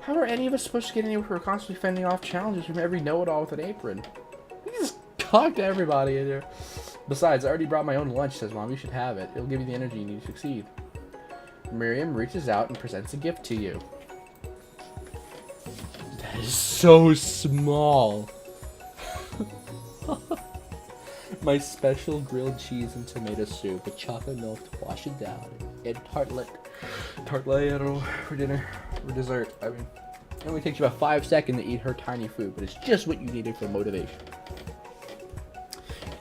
How are any of us supposed to get anywhere if we're constantly fending off challenges from every know-it-all with an apron? You just talk to everybody in there. Besides, I already brought my own lunch, says Mom. You should have it. It'll give you the energy you need to succeed. Miriam reaches out and presents a gift to you. That is so small. My special grilled cheese and tomato soup with chocolate milk to wash it down. And tartlet, I don't know, for dinner, for dessert. I mean, it only takes you about 5 seconds to eat her tiny food, but it's just what you needed for motivation.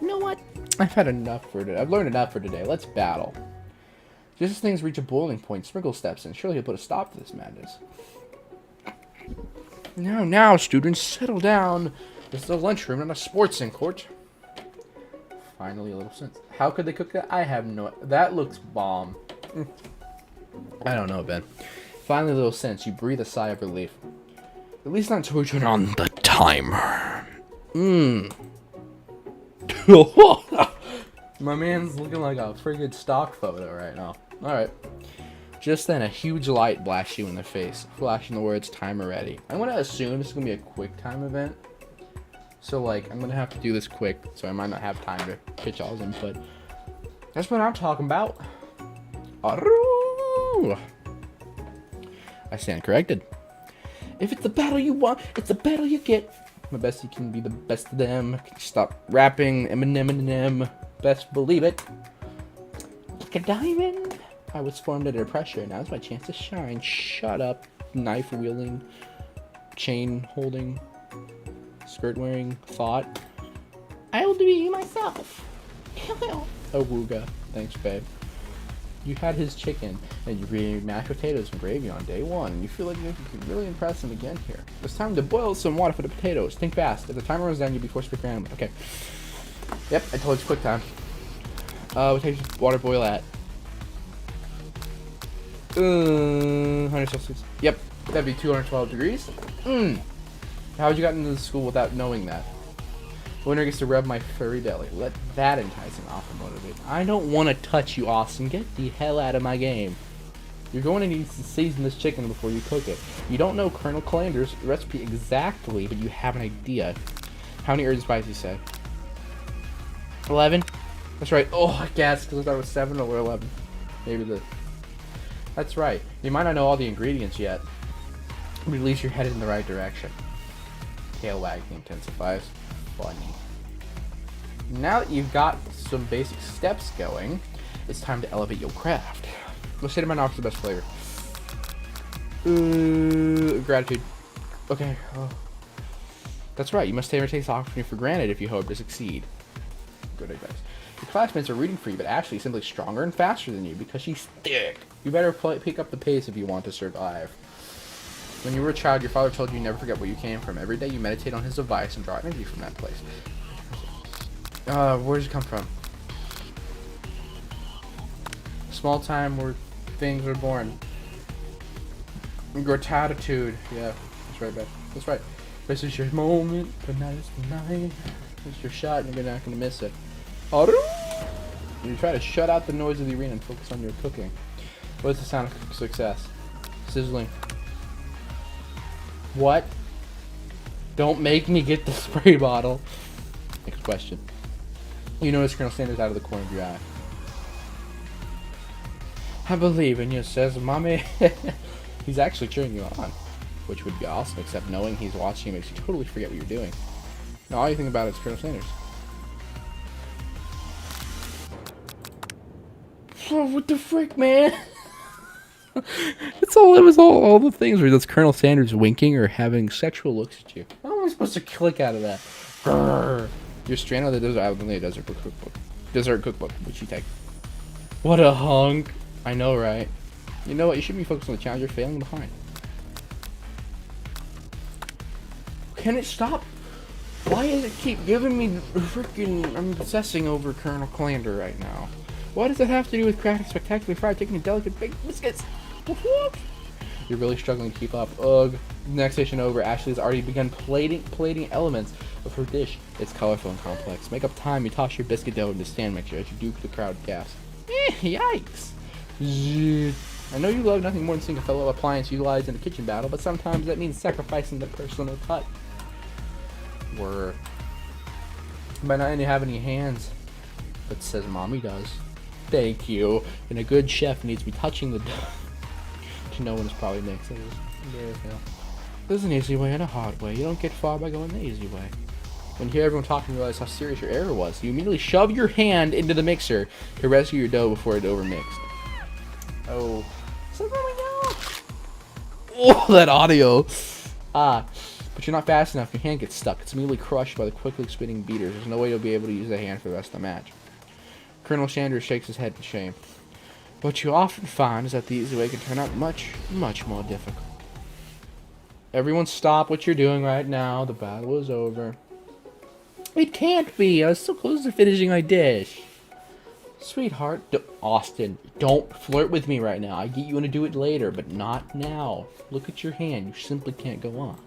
You know what? I've had enough for today. I've learned enough for today. Let's battle. Just as things reach a boiling point, Sprinkle steps in. Surely he'll put a stop to this madness. Now, students, settle down. This is a lunchroom, not a sportsing court. Finally, a little sense. How could they cook that? I have no... That looks bomb. I don't know, Ben. Finally, a little sense. You breathe a sigh of relief. At least not until we turn on the timer. My man's looking like a friggin' stock photo right now. Alright. Just then, a huge light blasts you in the face, flashing the words timer ready. I'm going to assume this is going to be a quick time event. So, like, I'm going to have to do this quick, so I might not have time to pitch y'all's input. That's what I'm talking about. Aroo! I stand corrected. If it's the battle you want, it's the battle you get. My best you can be the best of them. Stop rapping, Eminem. Best believe it. Like a diamond. I was formed under pressure. Now's my chance to shine. Shut up. Knife wielding, chain holding, skirt wearing thought. I'll be myself. Awooga. Thanks, babe. You had his chicken, and you made mashed potatoes and gravy on day one, and you feel like you can really impress him again here. It's time to boil some water for the potatoes. Think fast. If the timer runs down, you'll be forced to pick randomly. Okay. Yep, I told you it's quick time. What takes water boil at? 100 Celsius. Yep, that'd be 212 degrees. How'd you gotten into the school without knowing that? Winner gets to rub my furry belly. Let that enticing offer motivate. I don't want to touch you, Austin. Get the hell out of my game. You're going to need to season this chicken before you cook it. You don't know Colonel Calendar's recipe exactly, but you have an idea. How many herbs and spices you say? 11? That's right. Oh, I guessed because I thought it was 7 or 11. Maybe the... That's right. You might not know all the ingredients yet, but at least you're headed in the right direction. Tail wagging intensifies. Funny. Now that you've got some basic steps going, it's time to elevate your craft. Let's say to my knobs the best flavor. Gratitude. Okay. Oh. That's right. You must never take this opportunity for granted if you hope to succeed. Good advice. Your classmates are rooting for you, but Ashley is simply stronger and faster than you because she's thick. You better pick up the pace if you want to survive. When you were a child, your father told you never forget where you came from. Every day you meditate on his advice and draw energy from that place. Where does it come from? Small time where things are born. Gratitude. Yeah, that's right, Beth. That's right. This is your moment. Tonight is the night. It's your shot, and you're not going to miss it. You try to shut out the noise of the arena and focus on your cooking. What's the sound of success? Sizzling. What? Don't make me get the spray bottle. Next question. You notice Colonel Sanders out of the corner of your eye. I believe in you, Czezma. He's actually cheering you on, which would be awesome, except knowing he's watching you makes you totally forget what you're doing. Now all you think about is Colonel Sanders. Oh, what the frick, man? It was all the things where that's Colonel Sanders winking or having sexual looks at you. How am I supposed to click out of that? Grrr. You're stranded on the desert island in the desert cookbook. Which you take? What a hunk. I know, right? You know what? You should be focused on the challenge you're failing behind. Can it stop? Why does it keep giving me freaking... I'm obsessing over Colonel Calander right now. What does it have to do with crafting spectacular fried chicken and delicate baked biscuits? You're really struggling to keep up. Ugh. Next station over, Ashley has already begun plating elements of her dish. It's colorful and complex. Make up time, you toss your biscuit dough into stand mixture as you duke the crowd gasps. Yikes. I know you love nothing more than seeing a fellow appliance utilized in a kitchen battle, but sometimes that means sacrificing the personal touch. Word. Might not have any hands, but says mommy does. Thank you. And a good chef needs to be touching the dough to know when it's probably mixed. There's an easy way and a hard way. You don't get far by going the easy way. When you hear everyone talking, you realize how serious your error was. You immediately shove your hand into the mixer to rescue your dough before it overmixed. Oh. So there we go. Oh, that audio. But you're not fast enough. Your hand gets stuck. It's immediately crushed by the quickly spinning beaters. There's no way you'll be able to use that hand for the rest of the match. Colonel Sanders shakes his head in shame. What you often find is that the easy way can turn out much, much more difficult. Everyone stop what you're doing right now. The battle is over. It can't be. I was so close to finishing my dish. Sweetheart, Austin, don't flirt with me right now. I get you want to do it later, but not now. Look at your hand. You simply can't go on.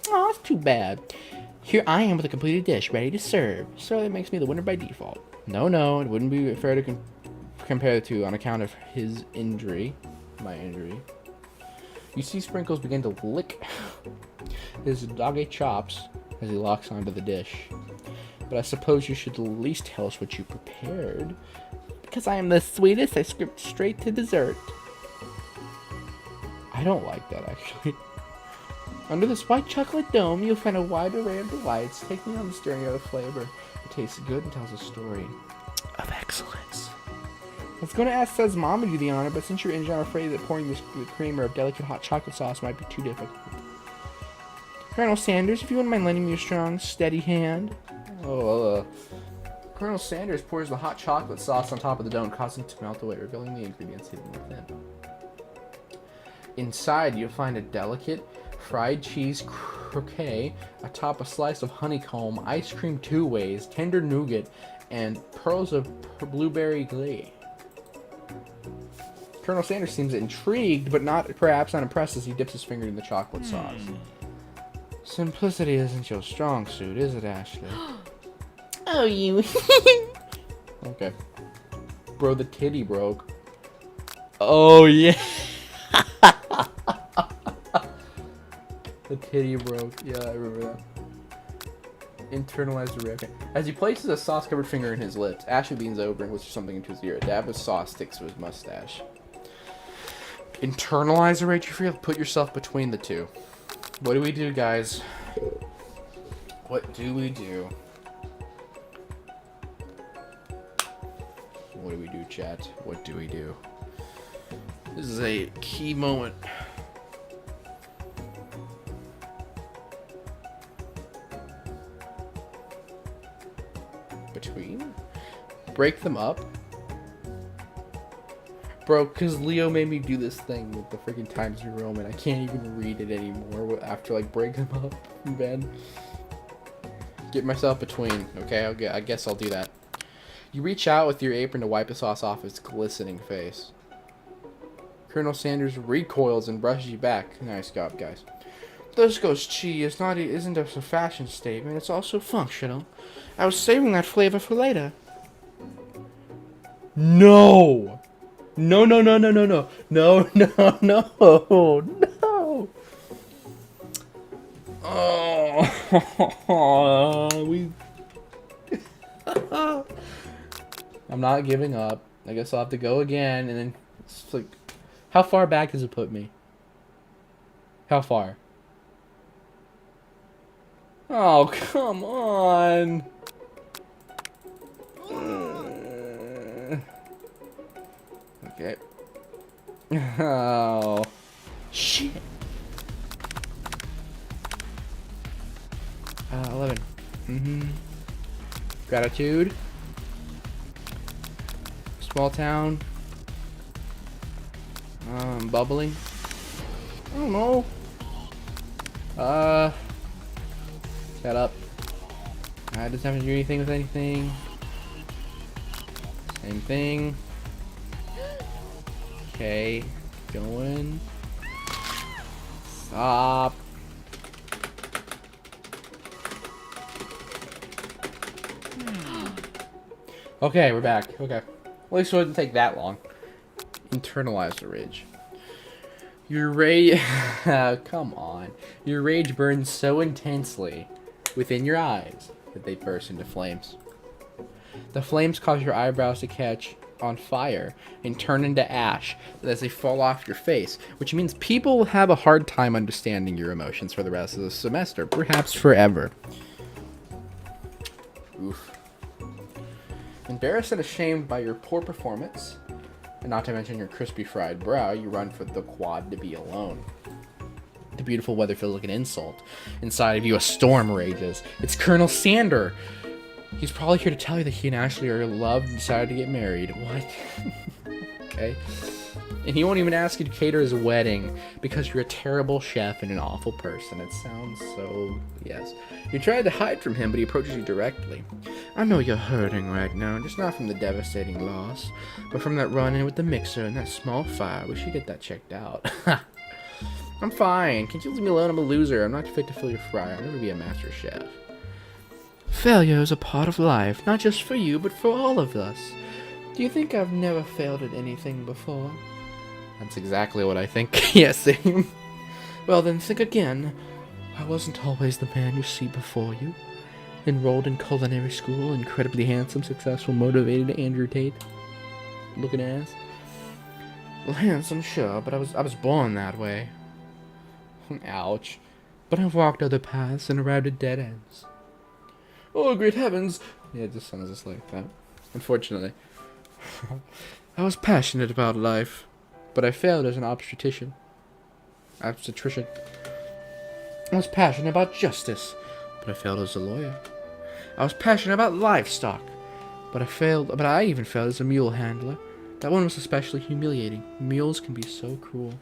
Oh, that's too bad. Here I am with a completed dish, ready to serve. So that makes me the winner by default. No, it wouldn't be fair to compare the two on account of his injury. My injury. You see Sprinkles begin to lick his doggy chops as he locks onto the dish. But I suppose you should at least tell us what you prepared. Because I am the sweetest, I skipped straight to dessert. I don't like that, actually. Under this white chocolate dome, you'll find a wide array of delights. Take me on this journey of flavor. It tastes good and tells a story of excellence. I was going to ask Czezma to do the honor, but since you're injured, I'm afraid that pouring this creamer of delicate hot chocolate sauce might be too difficult. Colonel Sanders, if you wouldn't mind lending me your strong, steady hand. Colonel Sanders pours the hot chocolate sauce on top of the dough, causing it to melt away, revealing the ingredients hidden within. Inside, you'll find a delicate fried cheese croquette atop a slice of honeycomb, ice cream two ways, tender nougat, and pearls of blueberry glee. Colonel Sanders seems intrigued, but perhaps not impressed as he dips his finger in the chocolate sauce. Simplicity isn't your strong suit, is it, Ashley? Oh, you. Okay. Bro, the titty broke. Oh, yeah. The titty broke. Yeah, I remember that. Internalize the rip. As he places a sauce-covered finger in his lips, Ashley leans over and whispers something into his ear. A dab of sauce sticks to his mustache. Internalize the rage you feel? Put yourself between the two. What do we do, guys? What do we do? What do we do, chat? What do we do? This is a key moment. Between? Break them up? Bro, because Leo made me do this thing with the freaking Times New Roman. I can't even read it anymore after, like, breaking them up in bed. Get myself between, okay? I guess I'll do that. You reach out with your apron to wipe the sauce off his glistening face. Colonel Sanders recoils and brushes you back. Nice job, guys. This ghost cheese isn't just a fashion statement, it's also functional. I was saving that flavor for later. No! No. Oh, I'm not giving up. I guess I'll have to go again, and then it's like, how far back does it put me? How far? Oh, come on. Okay. Oh. Shit. 11. Gratitude. Small town. Bubbling. I don't know. Shut up. I just haven't do anything with anything. Same thing. Okay, going. Stop. Okay, we're back. Okay. At least it wouldn't take that long. Internalize the rage. Your rage... Come on. Your rage burns so intensely within your eyes that they burst into flames. The flames cause your eyebrows to catch on fire and turn into ash as they fall off your face, which means people will have a hard time understanding your emotions for the rest of the semester, perhaps forever. Oof. Embarrassed and ashamed by your poor performance, and not to mention your crispy fried brow, you run for the quad to be alone. The beautiful weather feels like an insult. Inside of you, a storm rages. It's Colonel Sander. He's probably here to tell you that he and Ashley are in love and decided to get married. What? Okay. And he won't even ask you to cater his wedding because you're a terrible chef and an awful person. It sounds so... Yes. You tried to hide from him, but he approaches you directly. I know you're hurting right now, just not from the devastating loss, but from that run-in with the mixer and that small fire. We should get that checked out. I'm fine. Can you leave me alone? I'm a loser. I'm not fit to fill your fry. I'll never be a master chef. Failure is a part of life, not just for you, but for all of us. Do you think I've never failed at anything before? That's exactly what I think. Yes, same. Well, then think again. I wasn't always the man you see before you. Enrolled in culinary school, incredibly handsome, successful, motivated Andrew Tate. Looking ass. Well, handsome, sure, but I was born that way. Ouch. But I've walked other paths and arrived at dead ends. Oh, great heavens! Yeah, it just sounds just like that. Unfortunately. I was passionate about life, but I failed as an obstetrician. I was passionate about justice, but I failed as a lawyer. I was passionate about livestock, but I even failed as a mule handler. That one was especially humiliating. Mules can be so cruel.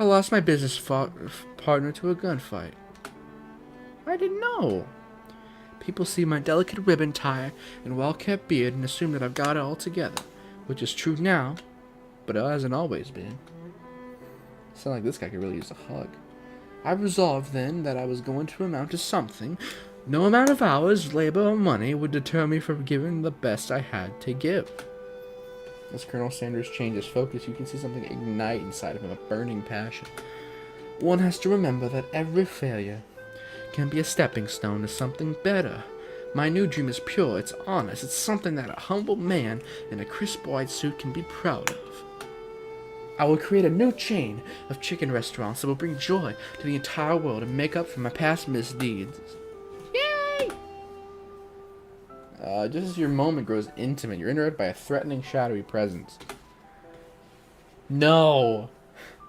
I lost my business partner to a gunfight. I didn't know. People see my delicate ribbon tie and well-kept beard and assume that I've got it all together, which is true now, but it hasn't always been. Sound like this guy could really use a hug. I resolved then that I was going to amount to something. No amount of hours, labor, or money would deter me from giving the best I had to give. As Colonel Sanders changes focus, you can see something ignite inside of him, a burning passion. One has to remember that every failure can be a stepping stone to something better. My new dream is pure, it's honest, it's something that a humble man in a crisp white suit can be proud of. I will create a new chain of chicken restaurants that will bring joy to the entire world and make up for my past misdeeds. Yay! Just as your moment grows intimate, you're interrupted by a threatening, shadowy presence. No!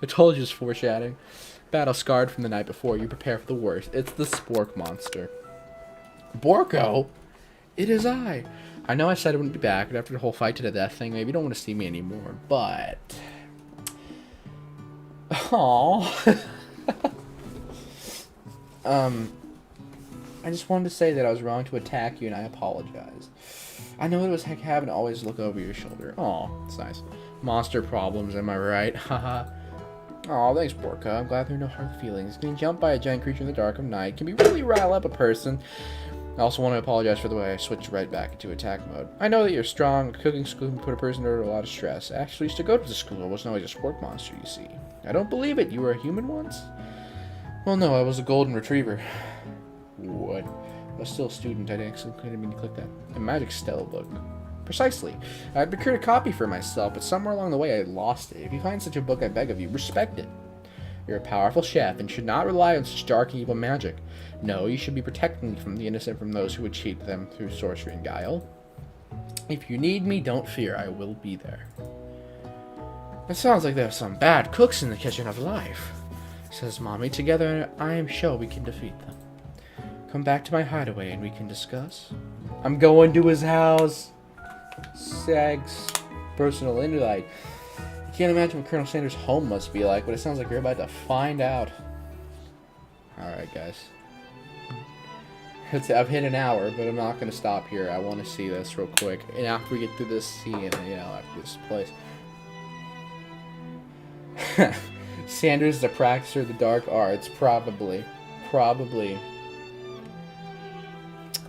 I told you it's foreshadowing. Battle scarred from the night before, you prepare for the worst. It's the Spork monster. Borko? It is I. I know I said I wouldn't be back, but after the whole fight to the death thing, maybe you don't want to see me anymore, but... Aww. I just wanted to say that I was wrong to attack you, and I apologize. I know it was heck having to always look over your shoulder. Aw, it's nice. Monster problems, am I right? Haha. Aw, thanks, Borka. I'm glad there are no hard feelings. Getting jumped by a giant creature in the dark of night can be really rile up a person. I also want to apologize for the way I switched right back into attack mode. I know that you're strong. Cooking school can put a person under a lot of stress. I actually used to go to the school. I wasn't always a sport monster, you see. I don't believe it. You were a human once? Well, no, I was a golden retriever. What? I was still a student. I couldn't mean to click that. A magic Stella book. Precisely. I'd procured a copy for myself, but somewhere along the way I lost it. If you find such a book, I beg of you, respect it. You're a powerful chef and should not rely on such dark and evil magic. No, you should be protecting from the innocent from those who would cheat them through sorcery and guile. If you need me, don't fear, I will be there. It sounds like there are some bad cooks in the kitchen of life, says Mommy. Together, I am sure we can defeat them. Come back to my hideaway and we can discuss. I'm going to his house. Sex. Personal invite. I can't imagine what Colonel Sanders' home must be like, but it sounds like you're about to find out. Alright, guys. I've hit an hour, but I'm not going to stop here. I want to see this real quick. And after we get through this scene, after this place. Sanders is a practicer of the dark arts. Probably.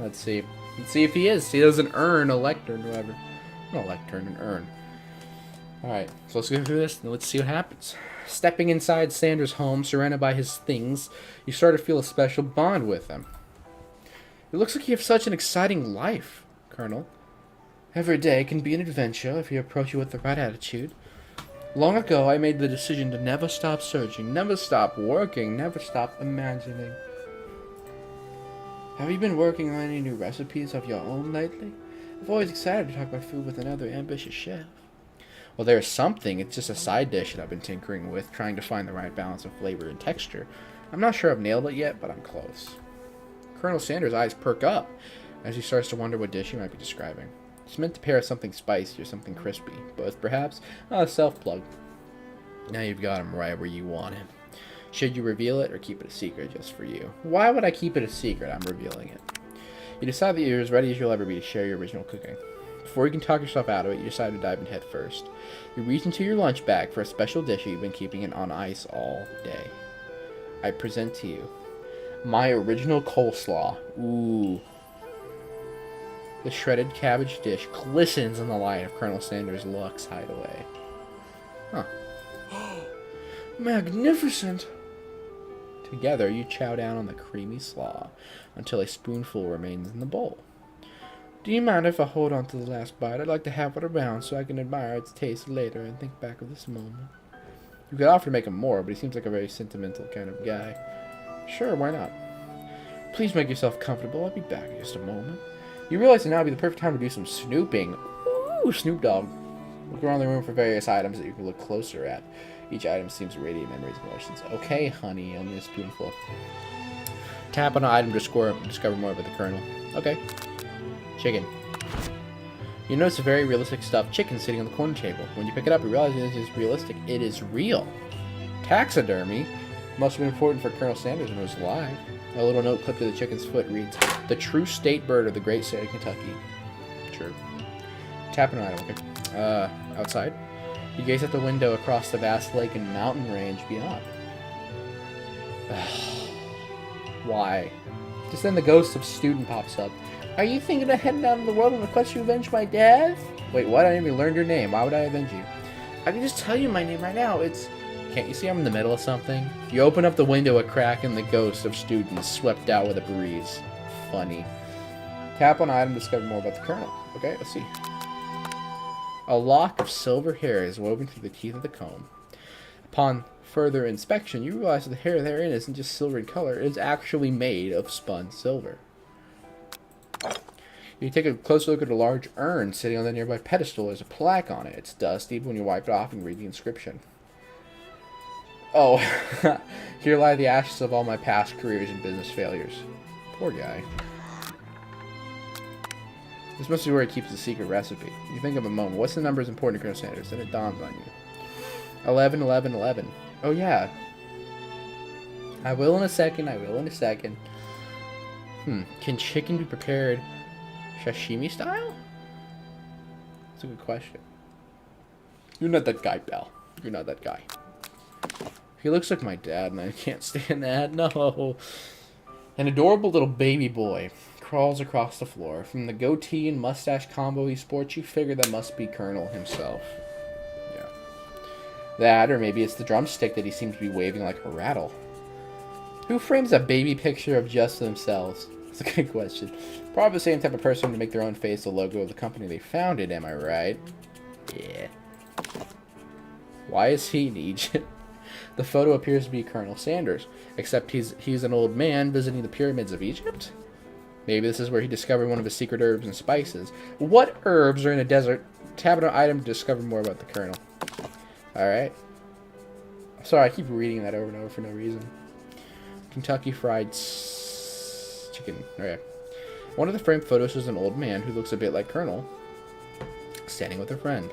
Let's see. Let's see if he is. He doesn't earn a lectern or whatever. Not a lectern, an urn. Alright, so let's go through this and let's see what happens. Stepping inside Sanders' home, surrounded by his things, you start to feel a special bond with him. It looks like you have such an exciting life, Colonel. Every day can be an adventure if you approach it with the right attitude. Long ago, I made the decision to never stop searching, never stop working, never stop imagining. Have you been working on any new recipes of your own lately? I'm always excited to talk about food with another ambitious chef. Well, there's something. It's just a side dish that I've been tinkering with, trying to find the right balance of flavor and texture. I'm not sure I've nailed it yet, but I'm close. Colonel Sanders' eyes perk up as he starts to wonder what dish he might be describing. It's meant to pair with something spicy or something crispy, both perhaps. Self-plug. Now you've got him right where you want him. Should you reveal it or keep it a secret just for you? Why would I keep it a secret? I'm revealing it. You decide that you're as ready as you'll ever be to share your original cooking. Before you can talk yourself out of it, you decide to dive in head first. You reach into your lunch bag for a special dish you've been keeping it on ice all day. I present to you my original coleslaw. Ooh. The shredded cabbage dish glistens in the light of Colonel Sanders' Lux hideaway. Huh. Magnificent! Together, you chow down on the creamy slaw until a spoonful remains in the bowl. Do you mind if I hold on to the last bite? I'd like to have it around so I can admire its taste later and think back of this moment. You could offer to make him more, but he seems like a very sentimental kind of guy. Sure, why not? Please make yourself comfortable. I'll be back in just a moment. You realize that now would be the perfect time to do some snooping. Ooh, Snoop Dogg. Look around the room for various items that you can look closer at. Each item seems to radiate memories and emotions. Okay, honey, only a spoonful. Tap on an item to discover more about the Colonel. Okay. Chicken. You notice a very realistic stuffed chicken sitting on the corner table. When you pick it up, you realize it is realistic. It is real. Taxidermy must have been important for Colonel Sanders when he was alive. A little note clipped to the chicken's foot reads, "The true state bird of the great state of Kentucky." True. Tap on an item. Okay. Outside. You gaze at the window across the vast lake and mountain range beyond. Why? Just then the ghost of student pops up. Are you thinking of heading out of the world in a quest to avenge my death? Wait, what? I didn't even learn your name. Why would I avenge you? I can just tell you my name right now. It's... Can't you see I'm in the middle of something? You open up the window a crack and the ghost of students swept out with a breeze. Funny. Tap on item to discover more about the Colonel. Okay, let's see. A lock of silver hair is woven through the teeth of the comb. Upon further inspection, you realize that the hair therein isn't just silver in color, it is actually made of spun silver. You take a close look at a large urn sitting on the nearby pedestal. There's a plaque on it. It's dusty, but when you wipe it off and read the inscription. Oh, here lie the ashes of all my past careers and business failures. Poor guy. This must be where he keeps the secret recipe. You think of a moment. What's the numbers important to Colonel Sanders? Then it dawns on you. 11, 11, 11. Oh, yeah. I will in a second. I will in a second. Can chicken be prepared sashimi style? That's a good question. You're not that guy, pal. You're not that guy. He looks like my dad, and I can't stand that. No. An adorable little baby boy crawls across the floor. From the goatee and mustache combo he sports, you figure that must be Colonel himself. Yeah. That, or maybe it's the drumstick that he seems to be waving like a rattle. Who frames a baby picture of just themselves? That's a good question. Probably the same type of person to make their own face the logo of the company they founded, am I right? Yeah. Why is he in Egypt? The photo appears to be Colonel Sanders, except he's an old man visiting the pyramids of Egypt? Maybe this is where he discovered one of his secret herbs and spices. What herbs are in a desert? Tap on an item to discover more about the Colonel. Alright. Sorry, I keep reading that over and over for no reason. Kentucky Fried Chicken. Okay. One of the framed photos is an old man who looks a bit like Colonel, standing with a friend.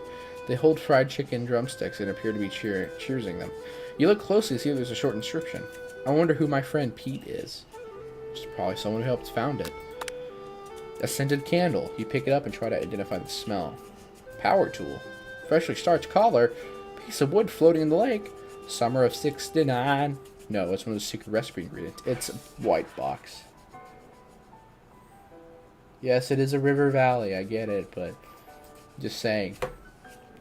They hold fried chicken drumsticks and appear to be cheersing them. You look closely to see there's a short inscription. I wonder who my friend Pete is. It's probably someone who helped found it. A scented candle. You pick it up and try to identify the smell. Power tool. Freshly starched collar. Piece of wood floating in the lake. Summer of '69. No, it's one of the secret recipe ingredients. It's a white box. Yes, it is a river valley. I get it, but just saying.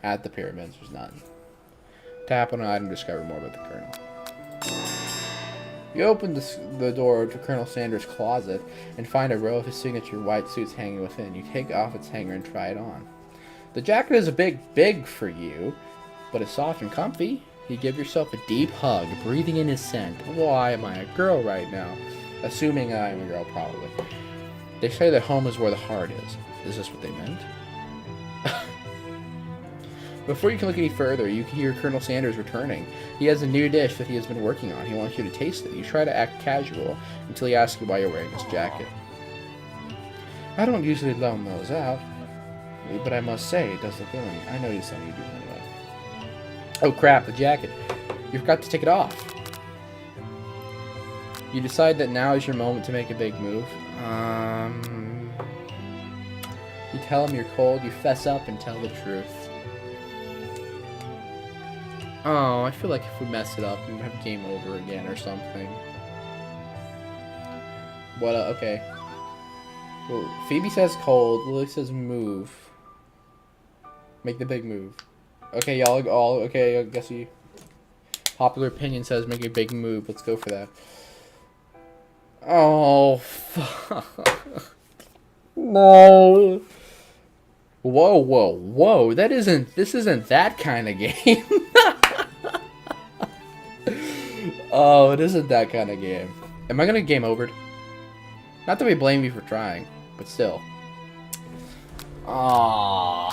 At the pyramids, there's none. Tap on an item to discover more about the Colonel. You open the door to Colonel Sanders' closet and find a row of his signature white suits hanging within. You take off its hanger and try it on. The jacket is a big for you, but it's soft and comfy. You give yourself a deep hug, breathing in his scent. Why am I a girl right now? Assuming I'm a girl, probably. They say that home is where the heart is. Is this what they meant? Before you can look any further, you can hear Colonel Sanders returning. He has a new dish that he has been working on. He wants you to taste it. You try to act casual until he asks you why you're wearing this jacket. I don't usually loan those out, but I must say it does look good. I know you said you do anyway. Oh crap, the jacket. You forgot to take it off. You decide that now is your moment to make a big move. You tell him you're cold, you fess up and tell the truth. Oh, I feel like if we mess it up, we have game over again or something. What, okay. Well, Phoebe says cold, Lily says move. Make the big move. Okay, y'all, okay, I guess you... Popular opinion says make a big move, let's go for that. Oh, fuck. No. Whoa, whoa, whoa, this isn't that kind of game. Oh, it isn't that kind of game. Am I gonna game over? Not that we blame you for trying, but still. Aww.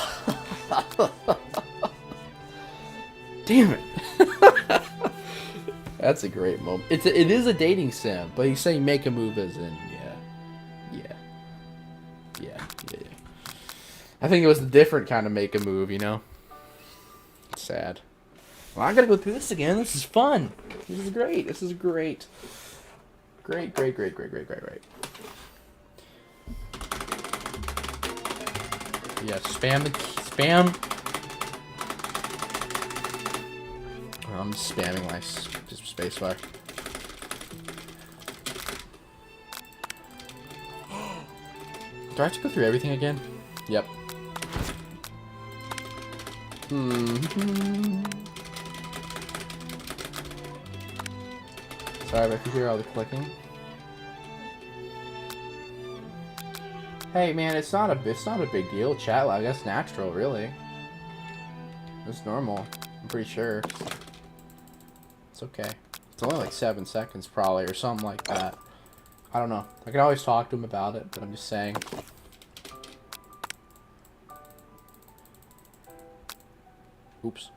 Damn it. That's a great moment. It is a dating sim, but he's saying make a move as in, yeah. I think it was a different kind of make a move, you know? It's sad. Well, I gotta go through this again. This is fun. This is great. This is great. Great. Yeah, spam the key. Spam. I'm spamming my just spacebar. Do I have to go through everything again? Yep. Sorry if you hear all the clicking. Hey man, it's not a big deal. Chat lag, that's natural, really. It's normal. I'm pretty sure. It's okay. It's only like 7 seconds probably, or something like that. I don't know. I can always talk to him about it, but I'm just saying. Oops.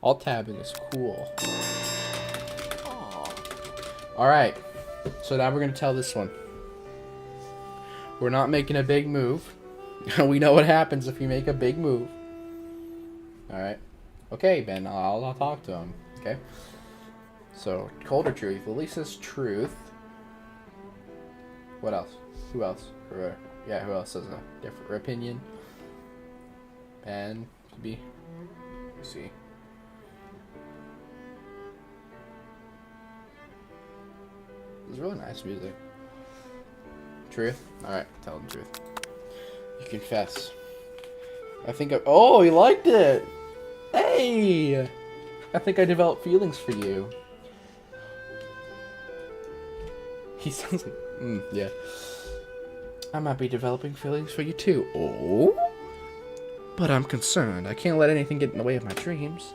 Alt tabbing is cool. Alright. So now we're going to tell this one. We're not making a big move. We know what happens if you make a big move. Alright. Okay, Ben. I'll talk to him. Okay. So, cold or truth? Lily says truth. What else? Who else? Yeah, who else has a different opinion? Ben. Could be. Let's see. It's really nice music. Truth? Alright, tell him truth. You confess. I think oh, he liked it! Hey! I think I developed feelings for you. He sounds like... yeah. I might be developing feelings for you too. Oh? But I'm concerned. I can't let anything get in the way of my dreams.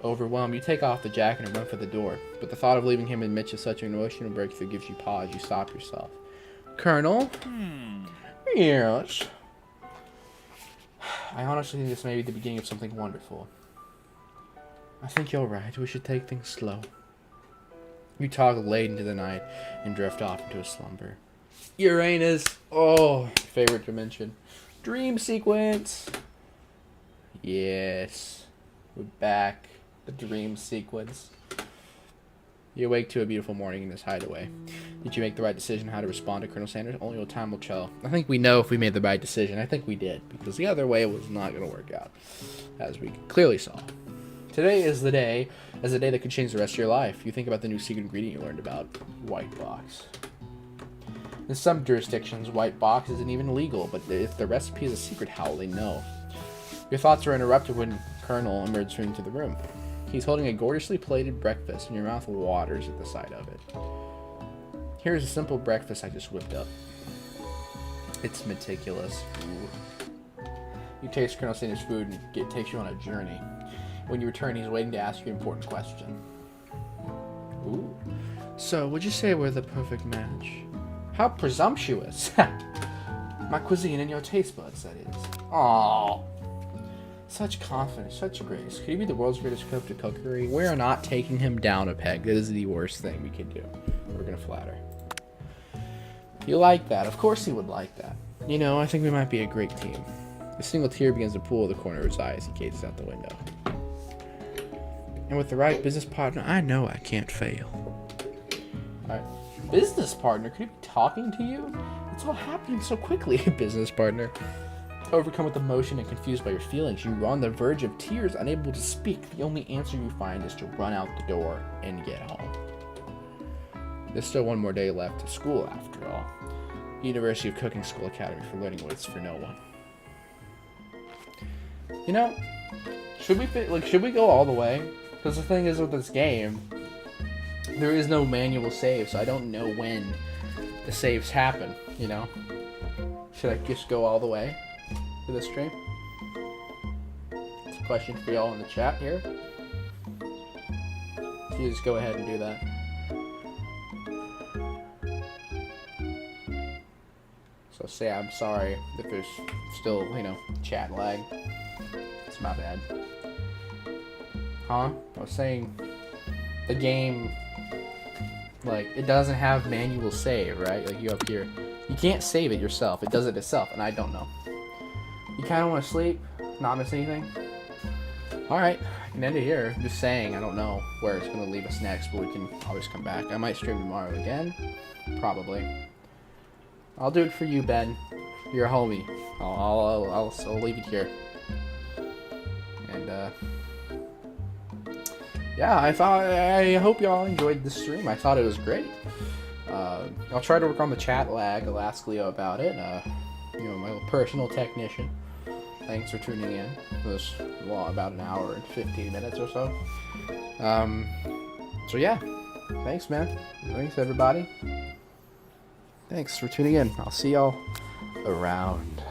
Overwhelmed, you take off the jacket and run for the door. But the thought of leaving him in the midst of such an emotional breakthrough gives you pause. You stop yourself. Colonel? Yes? I honestly think this may be the beginning of something wonderful. I think you're right. We should take things slow. You toggle late into the night and drift off into a slumber. Uranus! Oh, favorite dimension. Dream sequence! Yes. We're back. The dream sequence. You awake to a beautiful morning in this hideaway. Did you make the right decision how to respond to Colonel Sanders? Only time will tell. I think we know if we made the right decision. I think we did. Because the other way was not going to work out. As we clearly saw. Today is the day, as a day that could change the rest of your life. You think about the new secret ingredient you learned about. White box. In some jurisdictions, white box isn't even legal. But if the recipe is a secret, how will they know? Your thoughts are interrupted when Colonel emerges into the room. He's holding a gorgeously plated breakfast, and your mouth waters at the sight of it. Here's a simple breakfast I just whipped up. It's meticulous. Ooh. You taste Colonel Sanders' food, and it takes you on a journey. When you return, he's waiting to ask you an important question. Ooh. So, would you say we're the perfect match? How presumptuous. My cuisine and your taste buds, that is. Aww. Such confidence, such grace. Could he be the world's greatest cook to cookery? We're not taking him down a peg. That is the worst thing we can do. We're gonna flatter. You like that? Of course he would like that. You know, I think we might be a great team. A single tear begins to pool the corner of his eye as he gazes out the window. And with the right business partner, I know I can't fail. Alright. Business partner? Could he be talking to you? It's all happening so quickly, business partner. Overcome with emotion and confused by your feelings, you are on the verge of tears, unable to speak. The only answer you find is to run out the door and get home. There's still one more day left to school, after all. University of Cooking School Academy for learning what is for no one. You know, should we go all the way? Because the thing is with this game, there is no manual save, so I don't know when the saves happen, you know? Should I just go all the way for this stream? It's a question for y'all in the chat here. You just go ahead and do that. So say I'm sorry if there's still, you know, chat lag. It's my bad. Huh? I was saying the game, like, it doesn't have manual save, right? Like, you up here, you can't save it yourself. It does it itself, and I don't know. You kind of want to sleep, not miss anything? Alright, I can end it here. I'm just saying, I don't know where it's going to leave us next, but we can always come back. I might stream tomorrow again. Probably. I'll do it for you, Ben. You're a homie. I'll leave it here. And, yeah, I hope y'all enjoyed the stream. I thought it was great. I'll try to work on the chat lag. I'll ask Leo about it. You know, my personal technician. Thanks for tuning in. It was about an hour and 15 minutes or so. So yeah, thanks, man. Thanks, everybody. Thanks for tuning in. I'll see y'all around.